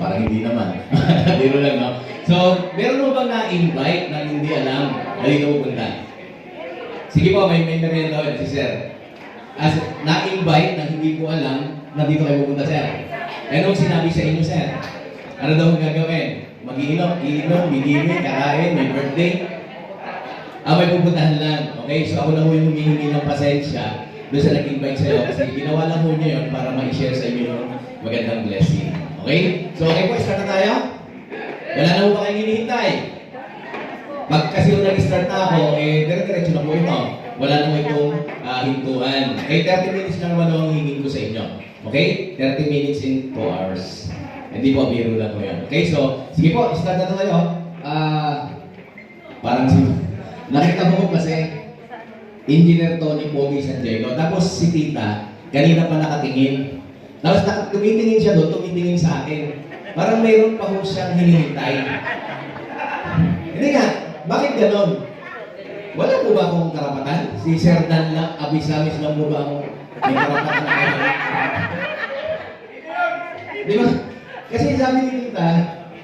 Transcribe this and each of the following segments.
parang hindi naman. Biro lang, no? So, meron mo bang na-invite na hindi alam na dito pupunta? Sige po, may merienda ulit si Sir. As na-invite na hindi ko alam na dito kayo pupunta, Sir. Ano sinabi sa inyo, Sir? Ano daw ang gagawin? Mag-iinom, bigimik, kakain, may birthday. May pupuntahan lang. Okay? So ako na po yung humihingi ng pasensya doon sa nag-invite sa'yo. Kasi ginawa lang po niyo yun para ma-share sa inyo yung magandang blessing. Okay? So okay po, start na tayo? Wala na po ba kayong hinihintay? Pag kasi yung nag-start na ako, dire-diretso na po ito. Wala na po itong hintuan. Okay, 30 minutes lang naman ang hingin ko sa inyo. Okay? 30 minutes in 2 hours. Hindi po, biro lang po yan. Okay, so, sige po, start na tayo. Parang nakita mo kasi, Engineer Tony Pogi San Diego. Tapos si Tita, kanina pa nakatingin. Tapos tumitingin siya doon, tumitingin sa akin. Parang mayroon pa ho siyang hinihintay. Hindi nga, bakit ganon? Wala po ba akong karapatan? Si Sir Dan lang, abis-abis lang po ba akong may karapatan na kayo? Di ba? Kasi sabi ni Tita,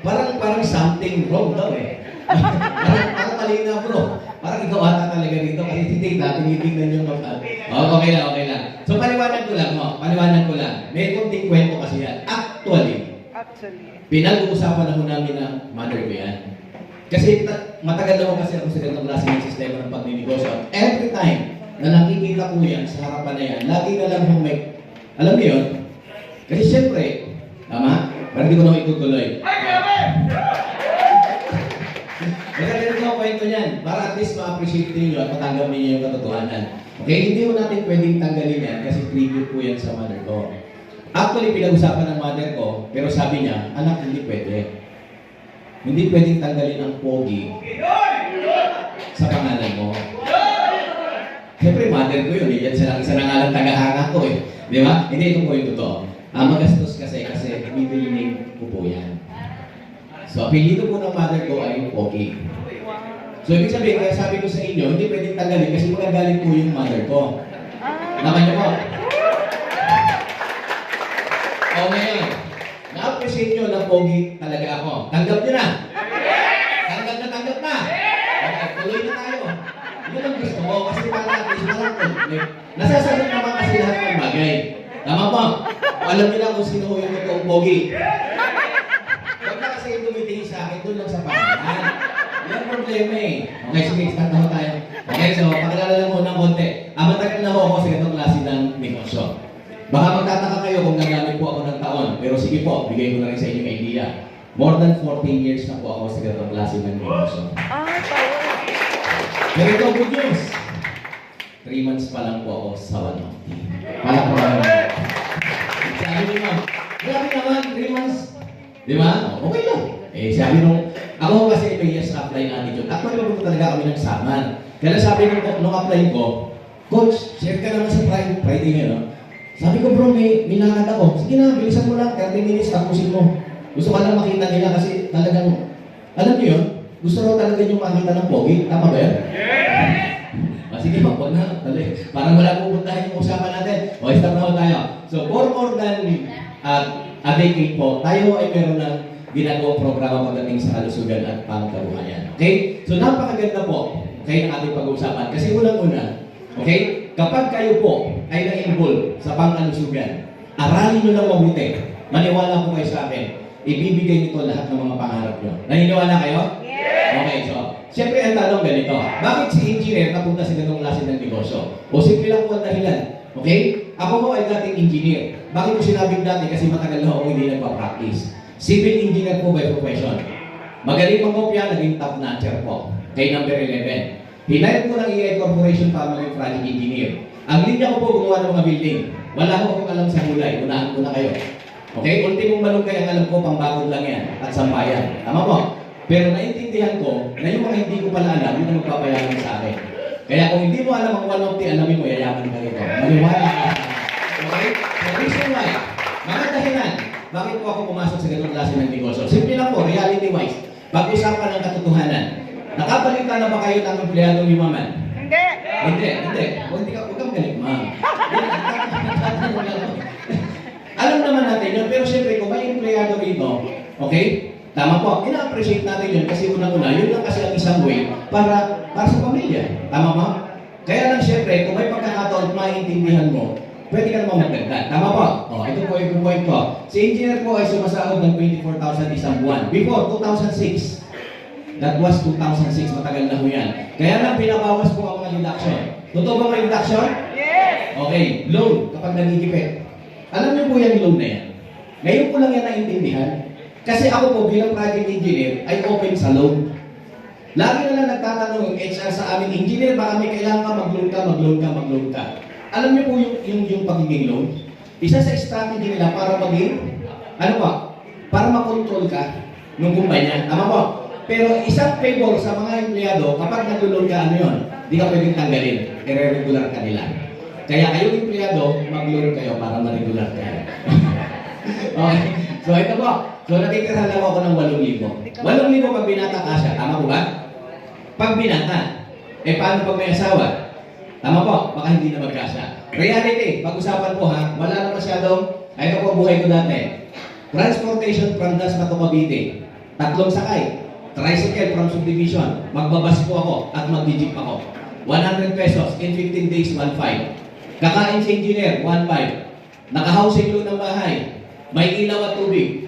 parang something wrong daw eh. parang mali na bro. Parang ikaw ata talaga dito kasi si Tita, tinitingnan yung mag- okay lang. So paliwanag ko lang. May konting kwento kasi yan. Actually, pinag-uusapan na ho namin ng mother ko yan. Kasi matagal na ho kasi ako sa ganitong klase ng sistema ng pagninegosyo. Every time na nakikita ko yan sa harapan na yan, lagi na lang ho may, alam niyo yun? Kasi siyempre, tama? Parang hindi ko na itutuloy. Maganda ko ang kwento niyan para at least ma-appreciate ninyo at matanggap ninyo yung katotohanan. Okay? Hindi mo natin pwedeng tanggalin yan kasi tribute po yan sa mother ko. Actually, pinag-usapan ng mother ko, pero sabi niya, anak, hindi pwede. Hindi pwedeng tanggalin ang pogi sa pangalan mo. Siyempre, mother ko yun. Yan isa na nga lang tagahanga ko eh. Di ba? Hindi, ito po yung totoo. Magastos kasi middle name ko po yan. So, apelido po ng mother ko ay Pogi. So, ibig sabihin, kaya sabi ko sa inyo, hindi pwedeng tanggalin kasi magagalit po yung mother ko. Naman niyo po. O ngayon, na-appreciate nyo na Pogi talaga ako. Tanggap nyo na. Tanggap na. Okay, tuloy na tayo. Yun ang gusto ko kasi para natin nasasagot naman kasi lahat ng bagay. Tama po. Alam nyo na kung sino yung totoong Pogi. Huwag na kasi tumitingin sa akin, doon lang sa pangalan. Yan ang problema eh. Okay, sige, start na ho tayo. Okay, so pakilala lang muna ng konti. Matagal na ho ako sa ganitong klase ng negosyo. Baka magtataka kayo kung nagamit po ako ng taon. Pero sige po, bigay ko na rin sa inyo yung idea. More than 14 years na po ako sa ganitong klase ng negosyo. Pero ito, good news. 3 months pa lang po ako sa 150. Pala po naman. Sabi niyo ma'am, grabe naman, 3 months. Di ba? Okay lang. Sabi nung, ako kasi may yes apply attitude. Actually, mabuto talaga kami ng saman. Kaya sabi nung apply ko, Coach, share ka naman sa Friday ngayon, no? Sabi ko, bro, may lakad ako. Sige na, bilisan mo lang, 30 minutes, tapusin mo. Gusto ka lang makita nila kasi talagang, alam niyo yun, gusto raw talaga yung makita ng pogi. Tama ba yan? Yeah! Sige, wag na. Parang wala pupuntahin yung usapan natin. Okay, start na tayo. So, for more than a decade po, tayo ay meron ng ginagawang programa pagdating sa kalusugan at pangkabuhayan. Okay? So, napakaganda po ng ating pag-uusapan. Kasi unang-una, okay? Kapag kayo po ay na-involve sa pangkalusugan, aralin nyo lang mabuti. Maniwala po kayo sa akin. Ibibigay nito lahat ng mga pangarap nyo. Naniniwala kayo? Yes! Okay, so, siyempre ang tanong ganito. Bakit si engineer napunta sa ganong klase ng negosyo? O simple lang po ang dahilan. Okay? Ako po ay dating engineer. Bakit ko sinabing dati? Kasi matagal na ako hindi nagpa-practice. Civil engineer po by profession. Magaling mangopya, naging top notcher po. Kay number 11. Hinayad ko ng EI Corporation para maging project engineer. Ang linya ko po gumawa ng mga building. Wala ko akong alam sa hulay. Unahan ko na kayo. Okay? Ultimong malunggay ang alam ko, pangbakod lang yan. At sampayan. Tama po? Pero naintindihan ko na yung mga hindi ko pala alam, yun ang magpapayaman sa akin. Kaya kung hindi mo alam ang 150, alamin mo, yayaman ka rito. Maniwala ka. Okay? The reason why, mga dahilan, bakit po ako pumasok sa ganung klase ng negosyo? Simple lang po, reality-wise. Pag-usapan ng katotohanan. Nakabalita na ba kayo ng empleyadong yumaman? Hindi. Huwag kang galing, ma'am. Alam naman natin yun, pero siyempre kung may empleyado rito, Okay? Tama po. Ina-appreciate natin yun kasi unang-una, yun lang kasi ang isang way para sa pamilya. Tama po? Kaya lang syempre, kung may pagkakataon at maintindihan mo, pwede ka naman magdagdag. Tama po? Ito po yung point ko. Si engineer po ay sumasahod ng 24,000 isang buwan. Before, 2006. That was 2006. Matagal na po yan. Kaya lang pinabawas po ang mga deduction. Totoo ba may deduction? Yes! Okay. Loan, kapag nagigipit. Alam niyo po yung loan na yan. Ngayon ko lang yan naintindihan. Kasi ako po bilang project engineer ay open sa loan. Lagi na lang nagtatanong yung HR sa amin, engineer, baka may kailangan ka, mag-loan ka. Alam niyo po yung pagiging loan? Isa sa strategy nila para maging, ano pa? Para makontrol ka ng kumpanya. Tama po? Pero isang favor sa mga empleyado, kapag nag-loan ka, ano yun? Hindi ka pwedeng tanggalin. I-regular ka nila. Kaya kayong empleyado, mag-loan kayo para ma-regular kayo. Okay. So ito po. So natitira lang ako ng 8,000. 8,000 pag binata ka siya. Tama po ba? Pag binata. Paano pag may asawa? Tama po. Baka hindi na magkasya. Reality. Pag-usapan po ha. Wala na masyadong. Ito po buhay ko dati. Transportation from Dasma to Cavite. 3 sakay. Tricycle from subdivision. Magbabas po ako at mag-jeep ako. 100 pesos. In 15 days, 1.5. Kakain si engineer, 1.5. Naka-housing loan ng bahay. May ilaw at tubig.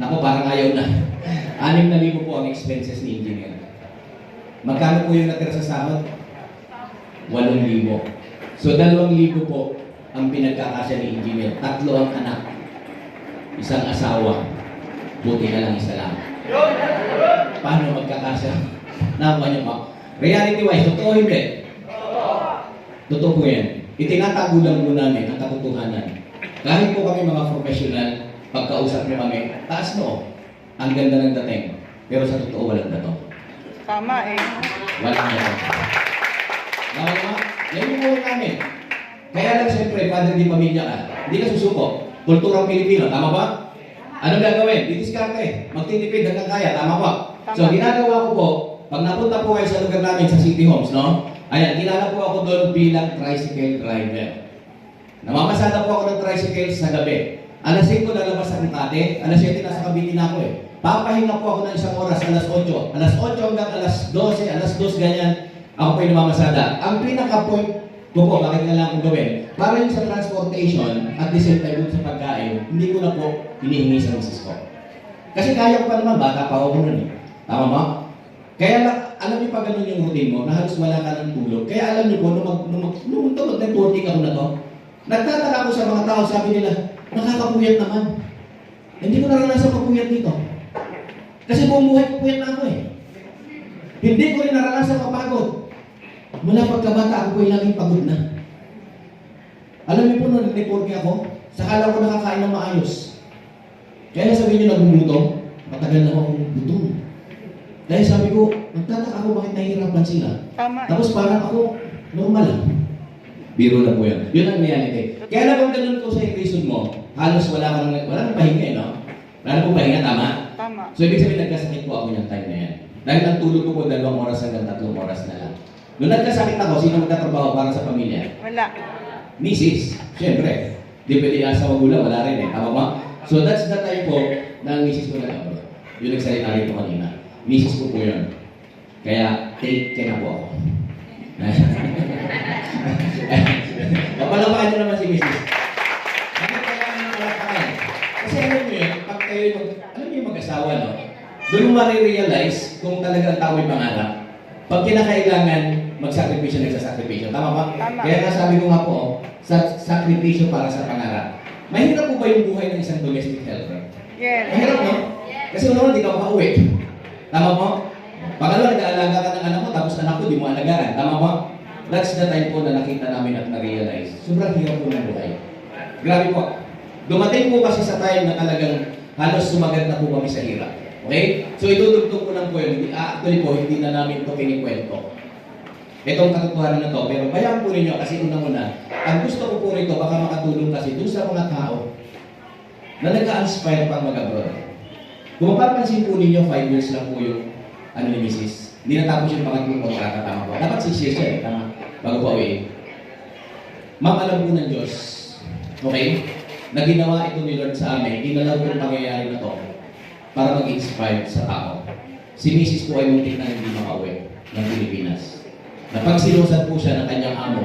Naku, parang ayaw na. 6,000 po ang expenses ni engineer. Magkano po yung natira sa sahod? 8,000. So, 2,000 po ang pinagkakasya ni engineer. 3 ang anak. Isang asawa. Buti na lang isa lang. Paano magkakasya? Nakuha niyo po. Reality-wise, totoo hindi? Totoo po yan. Itinatago lang po namin ang katotohanan. Kahit po kami mga professional, pagkausap niyo kami, taas no. Ang ganda ng dating. Pero sa totoo, walang dato. Tama eh. Walang dato. Tama naman? Yan yung buhay namin. Kaya lang siyempre, padre di pamilya ka. Hindi ka susuko. Kulturang Pilipino. Tama ba? Anong gagawin? Didiskarte. Magtitipid hanggang kaya. Tama ba? So, ginagawa ko po, pag napunta po kayo sa lugar namin sa City Homes, no? Ayan, kilala po ako doon bilang tricycle driver. Namamasada po ako ng tricycle sa gabi. Alas 5 lalabas sa Makati, alas 7 nasa Cavite na ako eh. Papahinga po ako ng isang oras, alas 8. Alas 8 hanggang alas 12, alas 2 ganyan, ako po yung namamasada. Ang pinaka-point ko po, bakit kailangan kong gawin? Para yung sa transportation, at the same time sa pagkain, hindi ko na po hinihingi sa misis ko. Kasi kaya ko pa naman, bata pa ako nun eh. Tama ba? Kaya lang, alam niyo pa ganun yung routine mo, na halos wala ka ng tulog. Kaya alam niyo po, nung mag-networking ako na to, nagtataka ako sa mga tao, sabi nila, nakakapuyat naman. Hindi ko naranasan mapuyat dito. Kasi buong buhay ko puyat na ako eh. Hindi ko rin naranasan mapagod. Mula pagkabata ako po'y laging pagod na. Alam niyo po, nung nag-networking ako, sakala ko nakakain ng maayos. Kaya sabi niyo nagugutom, matagal na akong gutom. Dahil sabi ko, nagtataka ako bakit nahihirapan sila. Tama. Tapos parang ako, normal lang. Biro lang po yan. Yun ang reality. Kaya na kung ganun po sa reason mo, halos wala nang pahinga eh, no? Wala na po pahinga, tama? Tama. So, ibig sabihin, nagkasakit po ako yung time na yan. Dahil ang tulog ko po 2 oras hanggang 3 oras na lang. Nung nagkasakit ako, sino magtatrabaho para sa pamilya? Wala. Misis. Siyempre. Di pwede asa magulang, wala rin eh. Tama ba? So, that's the time po na ang misis ko nag-abroad. Yung nagsalita rito kanina. Misis ko po yun. Kaya, take care na po ako. Papalapakan nyo naman si Mrs. Bakit kailangan ng palakakan? Kasi alam nyo yun, pag kayo alam nyo yung mag-asawa, no? Doon mo marirealize kung talagang tao may pangarap. Pag kinakailangan, magsakripisyo, nagsasakripisyo. Tama ba? Tama. Kaya nga sabi ko nga po, sakripisyo para sa pangarap. Mahirap po ba yung buhay ng isang domestic helper? Yes. Mahirap, no? Kasi unang hindi ka makauwi. Tama po? Pangalawa, nag-aalaga ka ng anak mo, tapos anak ko, di mo alagaan. Tama ba? That's the time po na nakita namin at na-realize. Sobrang hirap po ng buhay. Grabe po. Dumating po kasi sa time na talagang halos sumagat na po kami sa hirap. Okay? So itutugtog ko lang po yun. Actually po, hindi na namin ito kinikwento. Itong katotohanan na to. Pero bayaan po ninyo kasi unang-una, ang gusto ko po rito, baka makatulong kasi dun sa mga tao na nag-a-inspire pang mag-abroad. Kung mapapansin po ninyo, 5 years lang po yung ni Mrs. Hindi natapos yung pangatlong kontrata, tama po. Dapat 6 years yan, tama. Bago pa uwi. Ma'am, alam po ng Diyos, okay, na ginawa ito ni Lord sa amin, inalaw ko yung pangyayari na to para mag-inspire sa tao. Si Mrs. po ay muntik na hindi makauwi ng Pilipinas. Napagsilusan po siya ng kanyang amo.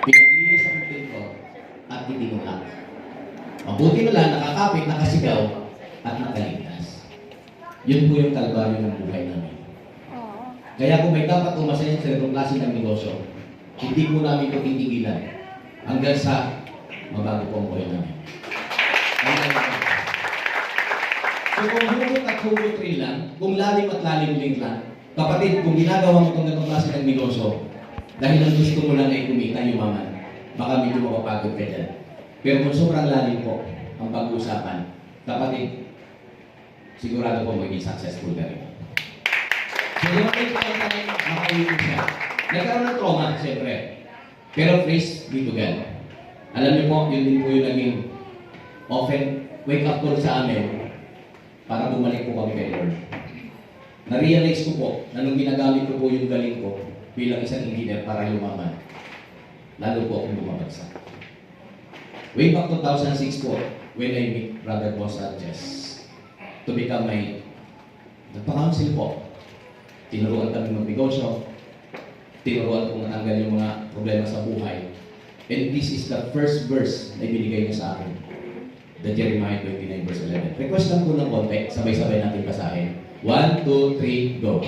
Pinaglinis ang pinto at itinulak. Mabuti na lang, nakakapit, nakasigaw, at nakaligtas. Yun po yung kalbaryo ng buhay namin. Kaya kung may dapat umasayin sa ganung klase ng negosyo, hindi po namin ito titigilan hanggang sa mabago po ang buhay namin. So kung hugot at hugot rin lang, kung lalim at lalim din lang, kapatid, kung ginagawa mo itong ganung klase ng negosyo, dahil ang gusto mo lang ay kumita, yumaman, baka medyo makapagod ka dyan. Pero kung sobrang lalim po ang pag-uusapan, kapatid, sigurado po magiging successful ka rin. So, lumaki po ang tayo, makauwi po siya. Nagkaroon ng trauma, siyempre. Pero praise be to God. Alam niyo po, yun din po yung naging often wake-up call sa amin para bumalik po kami kay Lord. Na-realize ko po na nung ginagamit ko po yung galing ko bilang isang engineer para lumaman, lalo po akong lumabagsak. Way back 2006 po, when I meet Brother Boss Sanchez to become my nagpa-counsel po. Tinuruan kami mag-negosyo, tinuruan kong matanggal yung mga problema sa buhay. And this is the first verse na ibinigay niya sa akin. The Jeremiah 29 verse 11. Request lang po ng konti, sabay-sabay natin basahin. 1, 2, 3, go.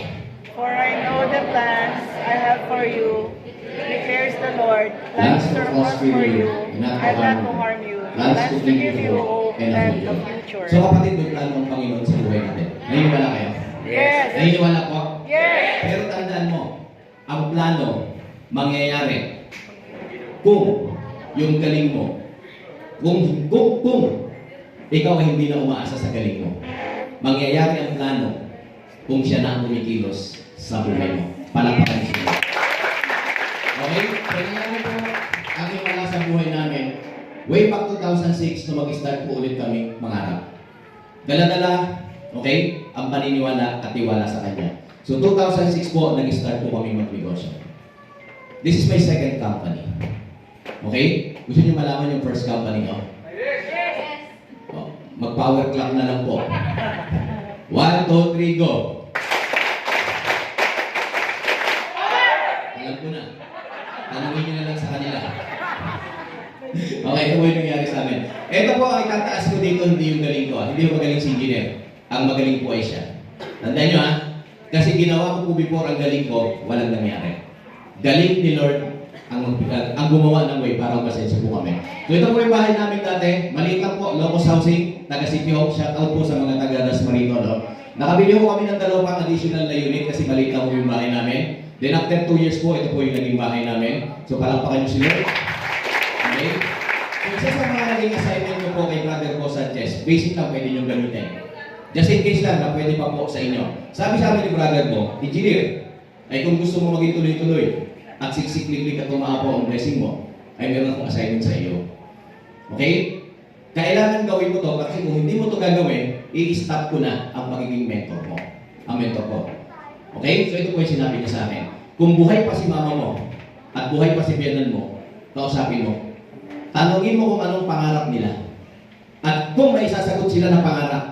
For I know the plans I have for you, declares the Lord, plans to prosper you, and not to harm you, plans to give you hope and a future. So kapatid, may plano ng Panginoon sa buhay natin. Naniniwala kayo? Yes! Naniniwala po? Yes! Pero tandaan mo, ang plano mangyayari kung yung galing mo, kung ikaw ay hindi na umaasa sa galing mo, mangyayari ang plano kung siya na ang kumikilos sa buhay mo. Palakpakan siya. Okay? So nangyari po, aking wala sa buhay namin, way back 2006 na mag-start po ulit kami mangarap. Dala-dala, okay, ang paniniwala at tiwala sa Kanya. So 2006 po, nag-start po kami mag-negosyo. This is my second company. Okay? Gusto niyo malaman yung first company ko? Yes! Oh, mag-power clap na lang po. 1, 2, 3, go! Alam ko na. Tanungin niyo na lang sa kanila. Okay, ito po yung nangyari sa amin. Ito po ang itataas ko dito, hindi yung galing ko. Hindi yung magaling si engineer. Ang magaling po ay siya. Tandaan nyo ha? Kasi ginawa ko po before ang galing ko, walang nangyari. Galing ni Lord ang gumawa ng way para pasensya po kami. So ito po yung bahay namin dati. Maliit lang po, Locos Housing, taga City Hall. Shout out po sa mga taga Dasmarino. No? Nakabili po kami ng dalawang additional na unit kasi maliit lang po yung bahay namin. Then after 2 years po, ito po yung naging bahay namin. So palakpakan nyo si Lord. Okay? So isa sa mga naging assignment nyo po kay Brother Bo Sanchez, basic lang pwede nyo gamitin. Just in case lang na pwede pa po sa inyo. Sabi sa amin ni Brother Bo, engineer, ay kung gusto mo maging tuloy-tuloy at siksik-liklik at tumaapo ang blessing mo, ay meron akong assignment sa iyo. Okay? Kailangan gawin mo to kasi kung hindi mo to gagawin, i-stop ko na ang pagiging mentor mo. Ang mentor ko. Okay? So ito po yung sinabi niya sa akin. Kung buhay pa si mama mo at buhay pa si biyanan mo, kausapin mo. Tanungin mo kung anong pangarap nila. At kung may sasagot sila ng pangarap,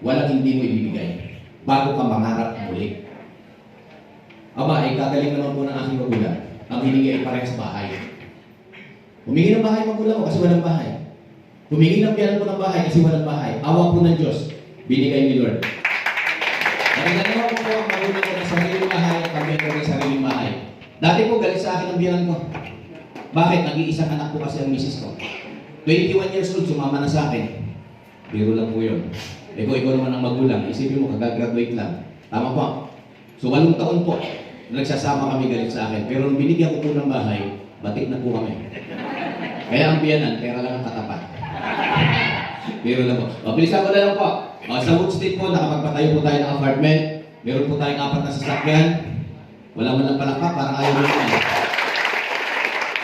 walang hindi mo ibibigay bago ka mangarap muli. Aba, ay kagaling naman po ng aking magulang. Ang hiningi ay parehas sa bahay. Humingi ng bahay magulang ko kasi walang bahay. Humingi ng biyanan ko ng bahay kasi walang bahay. Awa po ng Diyos, binigay ni Lord. Nagagawa ko po ang magulang ko ng sariling bahay at ang biyanan ko ng sariling bahay. Dati po galit sa akin ang biyanan ko. Bakit? Nag-iisang anak po kasi ang misis ko. 21 years old, sumama na sa akin. Biro lang po yun. Ikaw naman ang magulang. Isipin mo, kagagraduate lang. Tama po. So, 8 taon po, nagsasama kami galit sa akin. Pero nung binigyan ko po ng bahay, batik na po kami. Kaya ang biyanan, pera lang ang katapat. Biro lang po. O, bilisan ko na lang po. O, sa Woodstead po, nakapagpatayo po tayo ng apartment. Meron po tayong 4 na sasakyan. Wala man lang palakpak, parang ayaw mo naman.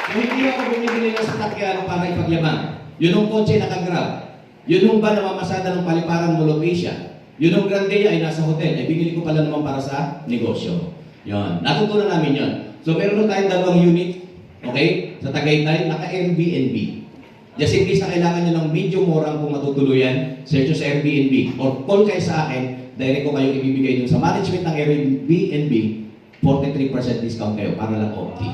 So, hindi ako bumibili ng sasakyan para ipagyabang. Yun ang kotse nakagrab. Yun yung ba namamasada ng paliparan Mall of Asia. Yun ang Grandea ay nasa hotel. Ay binili ko pala naman para sa negosyo. Yun. Natutunan namin yun. So meron tayong 2 unit. Okay? Sa Tagaytay, naka-Airbnb. Just in case na kailangan nyo ng medyo murang kung matutuluyan, search nyo sa Airbnb or call kayo sa akin, direct ko kayong ibibigay dun sa management ng Airbnb, 43% discount kayo para lang okay.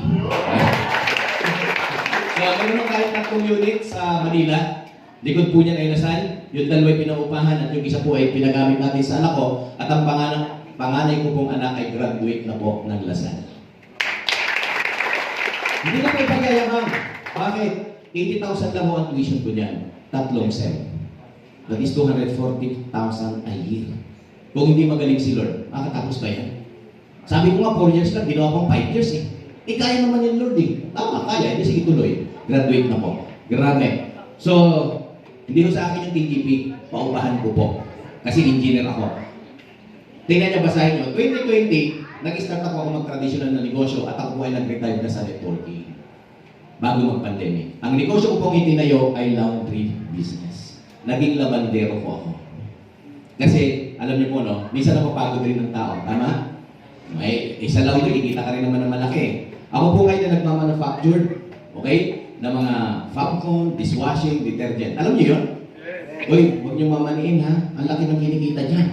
So, meron na kahit 3 unit sa Manila. Likod po niya ay Lasal. Yung dalawa ay pinaupahan at yung isa po ay pinagamit natin sa anak ko. At ang panganay ko pong anak ay graduate na po ng Lasal. Hindi na po ipagayamang. Bakit? 80,000 lang po ang tuition ko niyan. 3 sem. That is 240,000 a year. Kung hindi magaling si Lord, makatapos ba yan? Sabi ko nga 4 years lang, ginawa pang 5 years eh. Eh kaya naman yung Lord eh. Tama, kaya. Hindi sige tuloy. Graduate na po. Grabe. So, hindi ko sa akin yung TGP, paupahan ko po. Kasi engineer ako. Tingnan niyo, basahin niyo. 2020, nag-start ako mag-traditional na negosyo at ako ay nag-retire na sa networking bago mag-pandemic. Ang negosyo ko pong itinayo ay laundry business. Naging labandero po ako. Kasi, alam niyo po, no, minsan napapagod rin ng tao. Tama? May isa laundry, ikita ka rin naman ng malaki. Ako po ngayon na nagmamanufacture, okay, ng mga Fabcon, dishwashing, detergent. Alam niyo yun? Uy, huwag niyo mamaniin ha. Ang laki ng kinikita dyan.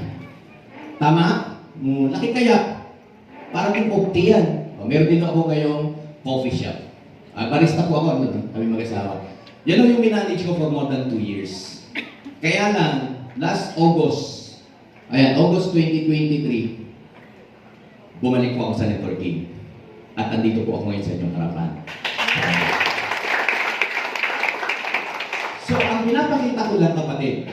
Tama? Laki kaya. Parang yung coffee yan. Meron din ako ngayong coffee shop. Barista po ako, kami mag-asawa. Yan yung minanage ko for more than 2 years. Kaya lang, last August, August 2023, bumalik po ako sa networking. At nandito po ako ngayon sa inyong harapan. So, ang pinapakita ko lang, kapatid,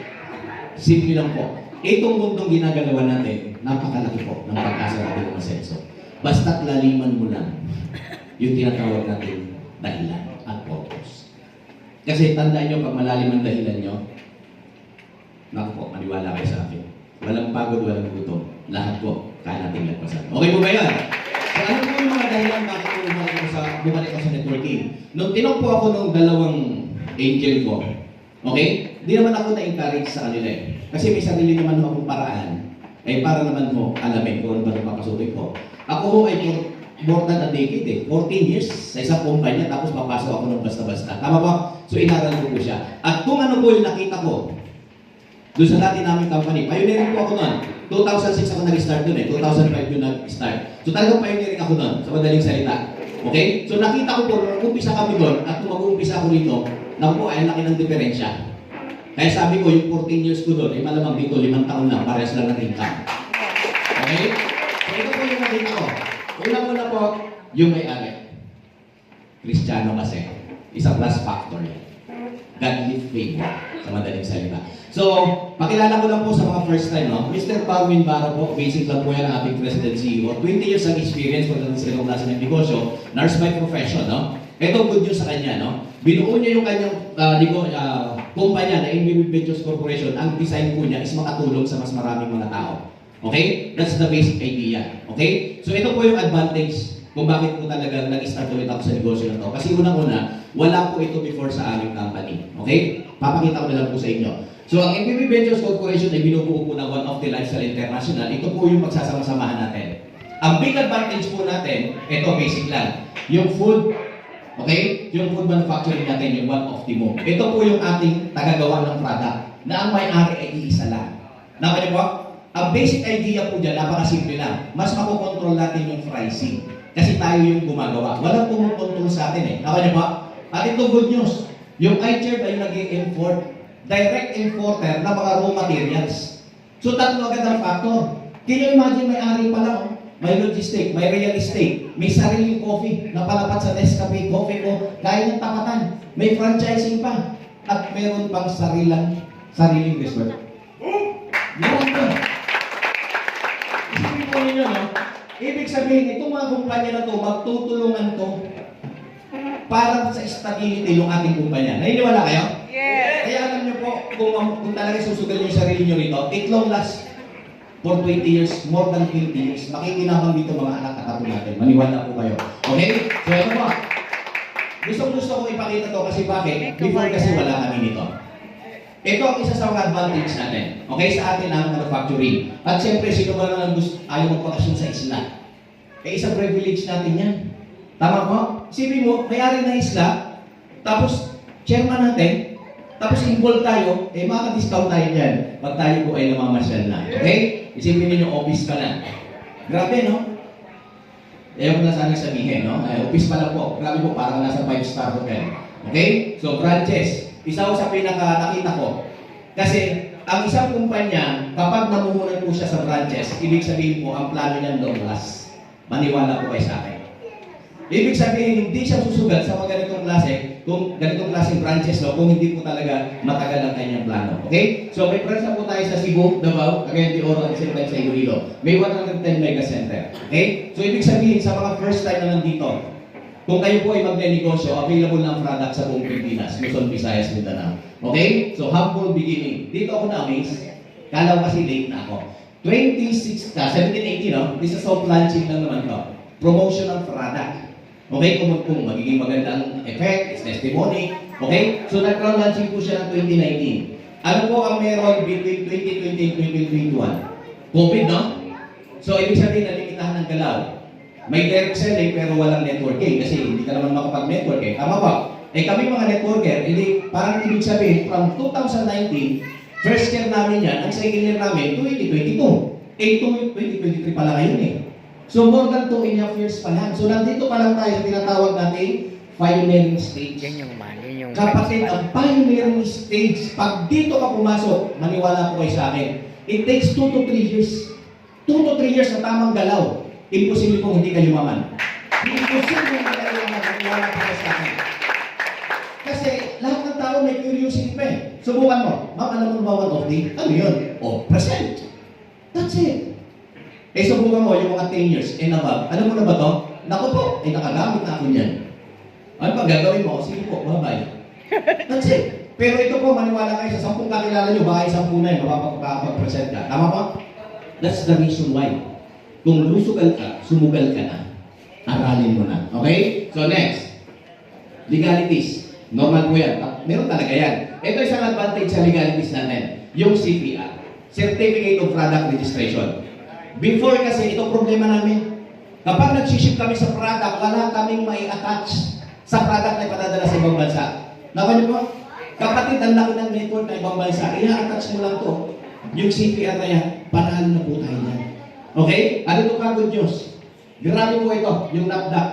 simple lang po. Itong mundong ginagalawan natin, napakalaki po ng pag-asa natin ng masenso. Basta't laliman mo lang yung tinatawag natin dahilan at purpose. Kasi tandaan nyo, pag malalim ang dahilan nyo, naku po, maniwala kayo sa akin. Walang pagod, walang gutom. Lahat po, kaya natin lagpasan. Okay po ba yan? So, ano po yung mga dahilan bakit po bumalik ako sa networking? Nung tinong po ako ng 2 angel ko, okay? Hindi naman ako na-encourage sa kanila eh. Kasi may sarili naman akong paraan. Eh, para naman po, alamin ko ano ba napapasukin ko. Ako ho ay more than a decade eh. 14 years sa isang kumpanya, tapos papasok ako ng basta-basta. Tama ba? So, inaral ko po siya. At kung ano po yung nakita ko, doon sa dati naming company, pioneering po ako noon. 2006 ako nag-start doon eh. 2005 yun nag-start. So, talagang pioneering ako noon, sa madaling salita. Okay? So, nakita ko po, nung umpisa kami doon, at nung mag-umpisa ako rito, naku po, ay laki ng diferensya. Kaya sabi ko, yung 14 years ko doon, ay malamang dito, 5 taon lang, parehas lang ng income. Okay? So, ito po yung nakita ko. Una-una po, yung may-ari. Kristiyano kasi. Isang plus factor yan. Godly favor, sa madaling salita. So, pakilala ko lang po sa mga first time, no? Mr. Pawin Barra po, basic lang po yan ang ating President CEO. 20 years ang experience pagdating sa ganong klase ng negosyo, nurse by profession, no? Ito good news sa kanya, no? Binuo niya yung kanyang kumpanya na MBB Ventures Corporation. Ang design po niya is makatulong sa mas maraming mga tao. Okay? That's the basic idea. Okay? So ito po yung advantage kung bakit po talaga nag-start ulit ako sa negosyo na to. Kasi unang-una, wala po ito before sa aming company. Okay? Papakita ko na lang po sa inyo. So ang MBB Ventures Corporation ay binubuo po ng One of the Lifestyle International. Ito po yung magsasama-samahan natin. Ang big advantage po natin, ito basic lang. Yung food, okay? Yung food manufacturing natin, yung one of the mo. Ito po yung ating tagagawa ng product na ang may-ari ay iisa lang. Nakanya po? Ang basic idea po dyan, napakasimple lang. Mas makokontrol natin yung pricing. Kasi tayo yung gumagawa. Walang pumukontrol sa atin eh. Nakanya po? At ito good news. Yung iChurch ay nag-i-import, direct importer ng mga raw materials. So tatlo agad ang factor. Can you imagine may-ari pa lang? May logistic, may real estate, may sariling coffee na palapat sa Nescafe coffee ko, kaya ng tapatan. May franchising pa. At meron pang sariling resort. Meron pa. Isipin po ninyo, no? Ibig sabihin, itong mga kumpanya na to, magtutulungan to para sa stability ng ating kumpanya. Naniniwala kayo? Yes. Kaya alam niyo po, kung talaga susugal yung sarili niyo rito, it long last for 20 years, more than 20 years, makikinabang dito mga anak at apo natin. Maniwala po kayo. Okay? So ito po. Gusto ko ipakita to kasi bakit? Before kasi wala kami nito. Ito ang isa sa mga advantage natin. Okay? Sa atin ang manufacturing. At siyempre, sino ba naman ayaw magpakasyon sa isla? Eh, isang privilege natin yan. Tama po? Isipin mo, may-ari na isla, tapos chairman natin, tapos involved tayo, makaka-discount tayo dyan pag tayo po ay namamasyal na. Okay? Isipin ninyo, office ka na. Grabe, no? Ayaw ko na sana sabihin, no? Office pa lang po. Grabe po, parang nasa 5-star hotel. Okay? So, branches. Isa ko sa nakita ko. Kasi, ang isang kumpanya, kapag namumunan po siya sa branches, ibig sabihin po, ang plano niyan long last. Maniwala po kayo sa akin. Ibig sabihin, hindi siya susugat sa mga ganitong klase, kung ganitong klaseng branches, no, kung hindi po talaga matagal ang kanyang plano. Okay? So, may branch na po tayo sa Cebu, Davao, Cagayan de Oro, at same time sa Iloilo. May 110 mega center. Okay? So, ibig sabihin, sa mga first time na nandito, kung kayo po ay magne-negosyo, available ng product sa buong Pilipinas, Luzon, Visayas, Mindanao. Okay? So, humble beginning. Dito ako na-amaze. Kala ko kasi late na ako. 1780, no? This is soft launching lang naman to. Promotion ng product. Okay, kung magiging magandang effect, testimony. Okay? So, nag-ground launching po siya ng 2019. Ano po ang meron between 2020 and 2021? COVID, no? So, ibig sabihin, nalimitahan ng galaw. May direct selling pero walang networking kasi hindi ka naman makapag-network eh. Tama ba? Kami mga networker, hindi, parang ibig sabihin, from 2019, first year namin yan, ang second year namin, 2022. 2023 pala ngayon eh. So more than 2.5 years pa lang. So nandito pa lang tayo sa tinatawag natin pioneering stage. Yan yung Kapatid, ang pioneering stage, pag dito ka pumasok, maniwala ko kayo sa akin, it takes 2 to 3 years. 2 to 3 years na tamang galaw. Imposible kung hindi ka yumaman. Imposible kung hindi ka yumaman, maniwala ko kayo sa akin. Kasi lahat ng tao may curiosity pa eh. Subukan mo, ma'am, alam mo ba one of the? Ano yun? Present. That's it. Subukan mo yung mga 10 years and above. Alam mo na ba to? Naku po, nakagamit na ako niyan. Ano pa gagawin mo? Sige po, bye-bye. That's it. Pero ito po, maniwala kayo sa 10 kakilala nyo, baka 10 na yun, mapapag-present ka. Tama ba? That's the reason why. Kung lusugal ka, sumugal ka na. Aralin mo na. Okay? So next. Legalities. Normal po yan. Meron talaga yan. Ito isang advantage sa legalities natin. Yung CPR. Certificate of Product Registration. Before kasi, ito problema namin. Kapag nag-ship kami sa product, wala kaming mai-attach sa product na ipadadala sa ibang bansa. Naman niyo po? Kapatid, ang laki ng network na ibang bansa, i-attach mo lang to. Yung CPR na yan, panalo na po tayo yan. Okay? Ano ito ka, good news? Grabe po ito, yung NAFDAC.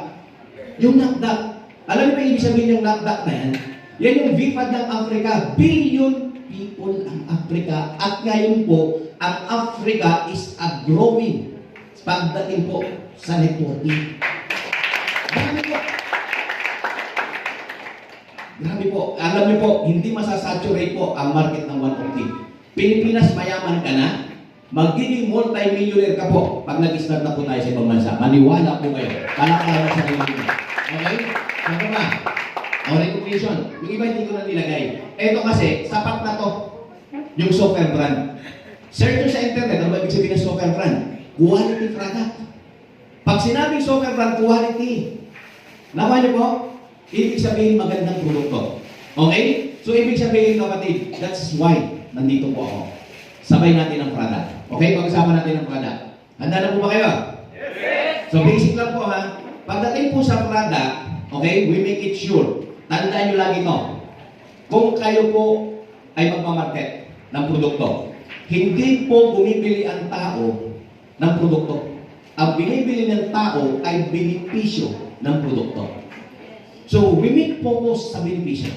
Yung NAFDAC. Alam niyo ba ibig sabihin yung NAFDAC na yan? Yan yung VFAD ng Africa. Billion people ang Africa. At ngayon po, ang Africa is a growing pagdating po sa networking. Grabe po. Grabe po. Alam niyo po, hindi masasaturate po ang market ng 150. Pilipinas, mayaman ka na, magiging multi-millionaire ka po pag nag-start na po tayo sa ibang bansa. Maniwala po kayo. Kalakalan sa sarili. Okay? Ano ba? Ang recognition. Yung iba hindi ko na nilagay. Ito kasi, sapat na to. Yung software brand. Search nyo sa internet, ano ba ibig sabihin ng software brand? Quality product. Pag sinabing software brand, quality. Nakuha niyo po? Ibig sabihin magandang produkto. Okay? So, ibig sabihin, kapatid, that's why nandito po ako. Sabay natin ang product. Okay? Pag-usapan natin ang product. Handa na po ba kayo? Yes! So, basic lang po ha. Pagdating po sa product, okay, we make it sure. Tandaan nyo lagi ito. Kung kayo po ay magmamarket ng produkto, hindi po bumibili ang tao ng produkto. Ang binibili ng tao ay benepisyo ng produkto. So, we make focus sa benepisyo.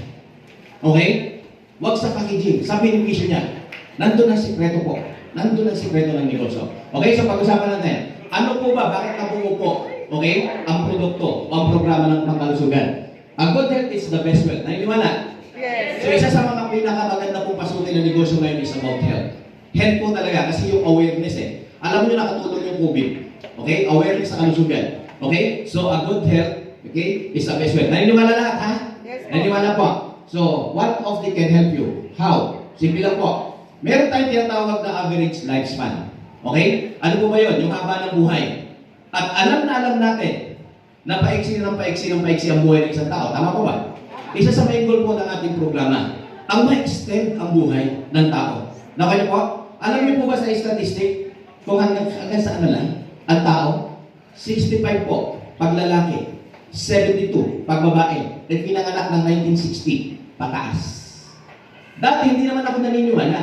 Okay? Huwag sa packaging, sa benepisyo niya. Nandun ang sikreto po. Nandun ang sikreto ng negosyo. Okay? So, pag-usapan natin. Ano po ba? Bakit nabuo po? Okay? Ang produkto o ang programa ng pangkalusugan. Ang good health is the best wealth. Naniniwala? Yes. So, isa sa mga pinakamaganda pong pasukin ng negosyo ngayon is about health. Health po talaga kasi yung awareness eh. Alam niyo nakatulong yung COVID. Okay? Awareness sa kalusugan. Okay? So, a good health, okay, is the best wealth. Naniniwala lahat, ha? Yes, po. Naniniwala po. So, what of they can help you? How? Simple lang po. Meron tayong tinatawag na average lifespan. Okay? Ano po ba yun? Yung haba ng buhay. At alam natin na paiksi ng paiksi ang buhay ng isang tao. Tama po ba? Isa sa main goal po ng ating programa, ang ma-extend ang buhay ng tao. Nakaya po? Alam niyo po ba sa statistic, kung hanggang saan na lang, ang tao, 65 po, pag lalaki, 72, pag babae, at pinanganak ng 1960, pataas. Dati hindi naman ako naniniwala.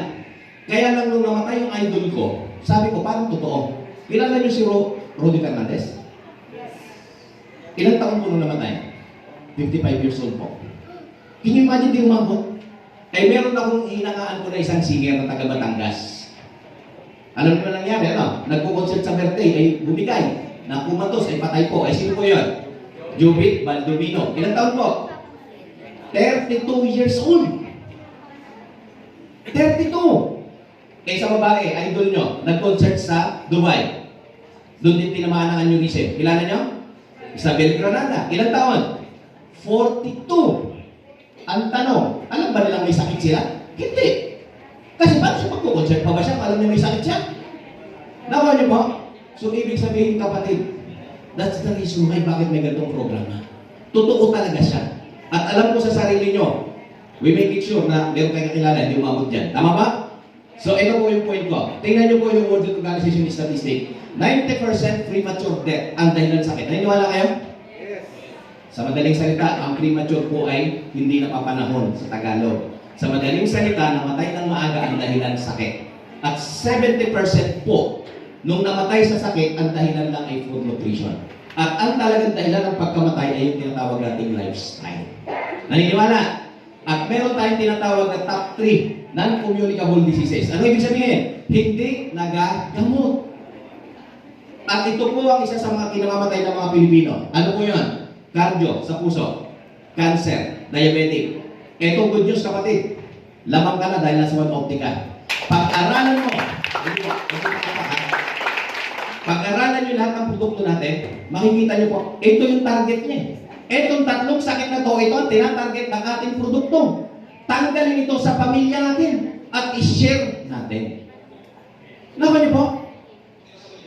Kaya lang nung namatay yung idol ko, sabi ko, parang totoo. Kilala niyo si Rudy Fernandez? Ilang taon po nung namatay? 55 years old po. Can you imagine di umabot? Eh, meron akong hinangaan ko na isang singer na taga Batangas. Alam niyo na nangyari, ano? Nagpo-concert sa birthday, ay bumigay. Na kumatos, ay patay po. Ay sino po yun? Jubit Baldomino. Ilang taon po? 32 years old. 32. Kaya sa babae, idol nyo, nag-concert sa Dubai. Doon din tinamaan ng aneurysm. Kilala nyo? Isabel Granada. Ilang taon? 42. Ang tanong, alam ba nilang may sakit sila? Hindi. Kasi paano siya magko-concert pa ba siya? Alam niya may sakit siya? Nawa niyo po? So, ibig sabihin, kapatid, that's the reason why bakit may ganitong programa. Totoo talaga siya. At alam ko sa sarili nyo, we make it sure na meron kayo kakilala, hindi umabot dyan. Tama ba? So, ito po yung point ko. Tingnan nyo po yung World Health Organization statistic. 90% premature death ang dahilan sa sakit. Naniniwala kayo? Sa madaling salita, ang premature po ay hindi napapanahon sa Tagalog. Sa madaling salita, namatay ng maaga ang dahilan sakit. At 70% po, nung namatay sa sakit, ang dahilan lang ay food nutrition. At ang talagang dahilan ng pagkamatay ay yung tinatawag nating lifestyle. Naniniwala? At meron tayong tinatawag na top 3 non-communicable diseases. Ano ibig sabihin? Hindi nagagamot. At ito po ang isa sa mga kinamamatay ng mga Pilipino. Ano po yun? Cardio, sa puso. Cancer, diabetic. Ito good news kapatid. Lamang ka na dahil nasa One Optica. Pag-aralan mo, pag-aralan nyo lahat ng produkto natin, makikita nyo po, ito yung target niya. Itong tatlong sakit na to, ito ang tinatarget ng ating produkto. Tanggalin ito sa pamilya natin at i-share natin. Naman niyo po?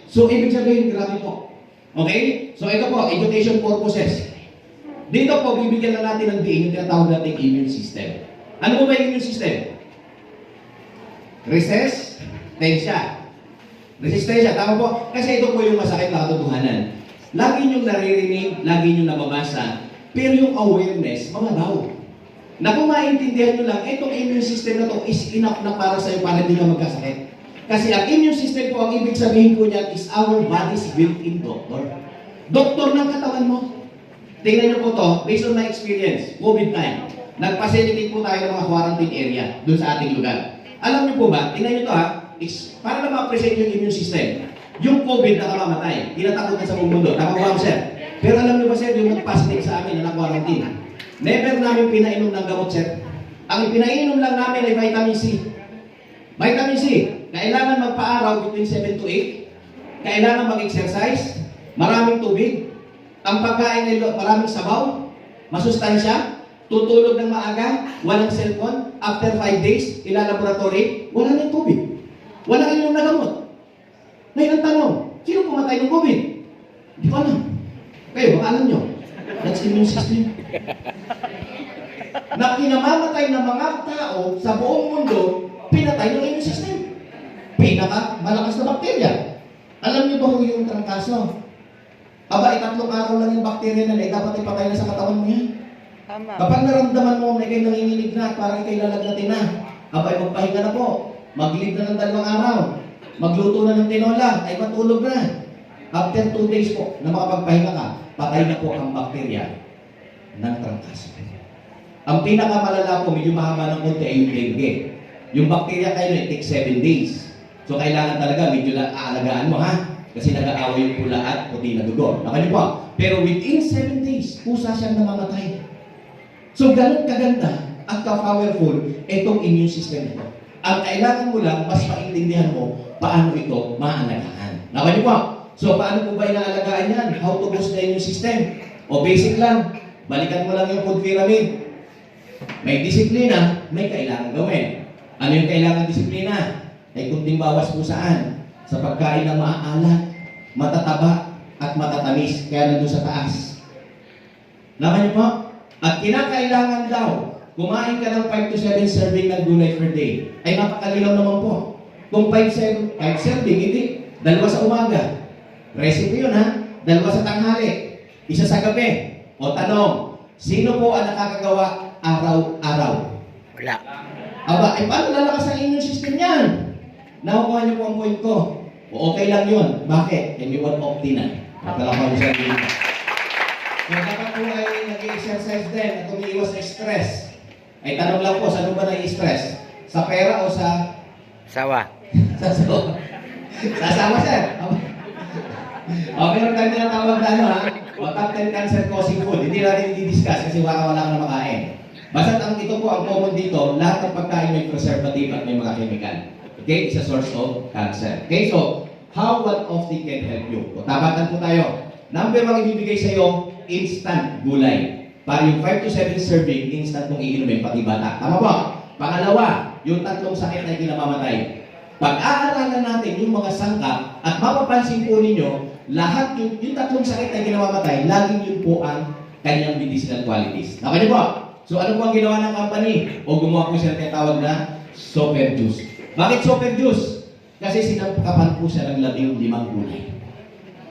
So, ibig sabihin, grabe po. Okay? So, ito po, education purposes. Dito po, bibigyan na natin ng diin yung tinatawag natin immune system. Ano po ba yung immune system? Resistensya. Resistensya, tama po? Kasi ito po yung masakit na katotohanan. Lagi niyong naririnig, lagi niyong nababasa, pero yung awareness, mga daw. Na kung maintindihan nyo lang, itong immune system na to is enough na para sa'yo para hindi ka magkasakit. Kasi ang immune system po, ang ibig sabihin po niyan is our body's built-in doctor. Doktor ng katawan mo. Tingnan niyo po to, based on my experience, COVID time, nag-facilitate po tayo ng mga quarantine area doon sa ating lugar. Alam niyo po ba, tingnan niyo to ha, para na ma-present yung immune system. Yung COVID na kamamatay, tinatakot na sa buong mundo. Tama ba, sir? Pero alam niyo ba, sir, yung nag-positive sa amin na na-quarantine, never namin pinainom ng gamot, sir. Ang pinainom lang namin ay vitamin C. Vitamin C, kailangan magpa-araw between 7 to 8. Kailangan mag-exercise, maraming tubig. Ang pagkain ay maraming sabaw, masustansya, tutulog ng maaga, walang cellphone, after 5 days, ilalaboratory, wala nang tubig. Wala inyong nagamot. Ngayon ang tanong, sino pumatay ng COVID? Hindi ko alam. Kayo, baka alam nyo. That's immune system. Na kinamamatay ng mga tao sa buong mundo, pinatay ng immune system. Malakas na bakterya. Alam niyo ba kung yung trangkaso? Aba, 3 araw lang yung bakterya na dapat ipatay na sa katawan mo yan. Tama. Kapag naramdaman mo na ikay nanginginig na at parang ikay lalagnatin na, abay, magpahinga na po. Mag-leave na ng 2 araw. Magluto na ng tinola, ay matulog na. After 2 days po na makapagpahinga ka, patay na po ang bakterya ng trangkaso. Ang pinakamalala po, medyo mahaba ng konti ay yung dengue. Yung bakterya kayo na take 7 days. So kailangan talaga medyo aalagaan mo ha. Kasi nag-aaway yung pula at puti na dugo. Nakalimutan po. Pero within 7 days, kusa siyang namamatay. So ganun kaganda at ka-powerful itong immune system ito. Ang kailangan mo lang, mas maintindihan mo paano ito maalagaan. Nakalimutan po. So paano po ba inaalagaan yan? How to boost the immune system? O basic lang. Balikan mo lang yung food pyramid. May disiplina, may kailangan gawin. Ano yung kailangan disiplina? Ay kunting bawas kung saan. Sa pagkain ng maaalat, matataba, at matatamis. Kaya nandun sa taas. Naman niyo po? At kinakailangan daw, kumain ka ng 5 to 7 serving ng gulay per day. Ay napakalilaw naman po. Kung 5 serving, hindi. 2 sa umaga. Recipe yun ha. 2 sa tanghali. 1 sa gabi. O tanong, sino po ang nakakagawa araw-araw? Wala. Aba, paano lalakas ang immune system niyan? Nakukuha niyo po ang point ko. O okay lang yun. Bakit? May 1 na. Natalakaw siya dito. Kung dapat po ay nag-exercise din at umiiwas sa stress, ay tanong lang po, saan ba na-stress? Sa pera o sa... Sawa. sa sawa? Sa sawa, sir. O, meron tayo tinatawag na ano, ha? O, top 10 cancer causing food. Hindi natin i-discuss kasi wala ka na makain. Basta ito po ang common dito, lahat ng pagkain may preservative at may mga chemical. Okay? It's a source of cancer. Okay, so, how one of the can help you? O, tabatan po tayo. Number 1 ibibigay sa iyo, instant gulay. Para yung 5 to 7 serving, instant mong iinumin, pati bata. Tama po? Pangalawa, yung 3 sakit na kinamamatay. Pag-aaralan natin yung mga sangkap at mapapansin po ninyo, lahat yung 3 sakit na kinamamatay, laging yun po ang kanyang medicinal qualities. Nakanya po? So ano po ang ginawa ng company? O gumawa po siya ng tawag na super juice. Bakit super juice? Kasi sinampapan po siya ng 15 gulay.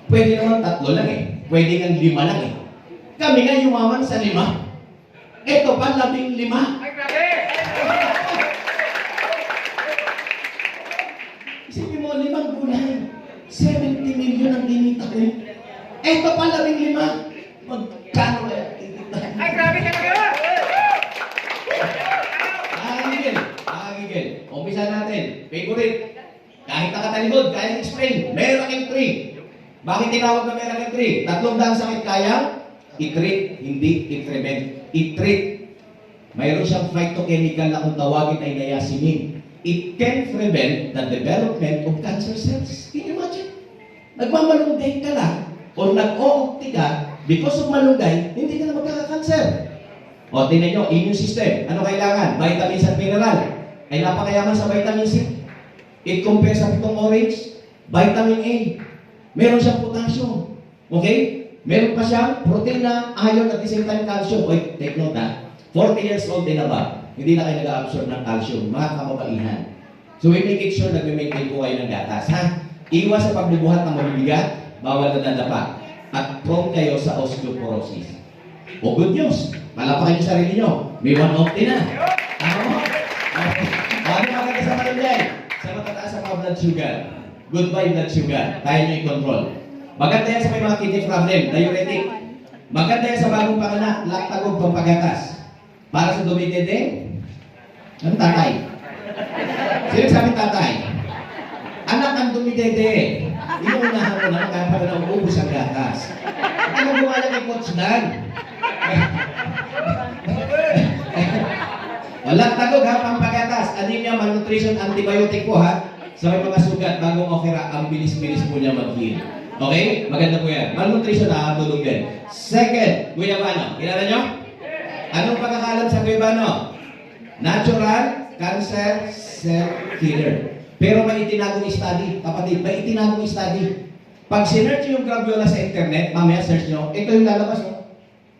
Pwede naman 3 lang eh. Pwede nga 5 lang eh. Kami nga yumaman sa 5. Ito pa 15. Ay, grabe! Isipin mo, 5 gulay. 70 million ang dinita ko. Ito pa 15. Magkano kaya? Ay, grabe ka na! Nakakagigil. Umpisa natin. Favorite. Kahit nakatalikod, kaya explain. Miracle tree. Bakit tinawag na miracle tree? 300 sakit kaya i-treat, hindi i-prevent. I-treat. Mayroon siyang phytochemical na kung tawagin ay niacinamide. It can prevent the development of cancer cells. Can you imagine? Nagmamalunggay ka lang o nag-o-opti ka because of malunggay, hindi ka na magkaka-cancer. O, tingnan nyo, immune system. Ano kailangan? Vitamins at mineral. Ay napakayaman sa vitamin C. It compares sa pitong orange, vitamin A. Meron siyang potassium. Okay? Meron pa siyang protein na iron at the same time calcium. Wait, take note ha. 40 years old and above, hindi na kayo nag-absorb ng calcium, mga kababaihan. So we make it sure na we-maintain po kayo ng gatas, ha? Iwas sa pagbubuhat ng mabibigat, bawal na dadapa, at prone kayo sa osteoporosis. O good news, palapakan yung sarili nyo, may 1 na. Tama mo? Ano maganda sa malunggay? Sa matataas ang mga blood sugar. Goodbye blood sugar. Kaya nyo i-control. Maganda yan sa may mga kidney problem, diuretic. Maganda yan sa bagong panganak, laktagog pampagatas. Para sa dumitete, ang tatay. Sino sabi tatay? Anak ang dumitete. Inuunahan mo na kaya para na uubos ang gatas. Ano gumawa kay Coach Dan? Laktagog ha, pampagatas. Anemia, malnutrition, antibiotic po ha. Sa may mga sugat, bagong okera, ang bilis-bilis po niya mag-heal. Okay? Maganda po yan. Malnutrition, nakakatulong din. Second, guyabano. Kilala nyo? Anong pagkakalam sa guyabano? Natural cancer cell killer. Pero may itinagong study. Kapatid, may itinagong study. Pag sinearch nyo yung graviola sa internet, mamaya search nyo, ito yung lalabas. No?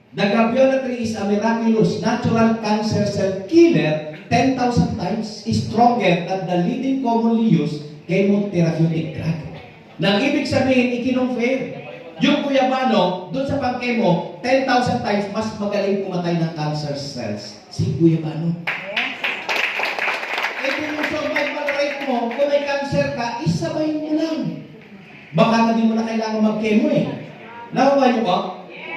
The graviola tree is a miraculous natural cancer cell killer 10,000 times stronger than the leading commonly used chemotherapeutic drug. Nang ibig sabihin, ikinonfirm. Yung guyabano, doon sa pang-chemo, 10,000 times mas magaling pumatay ng cancer cells. Si guyabano. Ito yung survival rate mo, kung may cancer ka, isabay mo lang. Baka hindi mo na kailangan mag-chemo eh. Nakuha niyo po?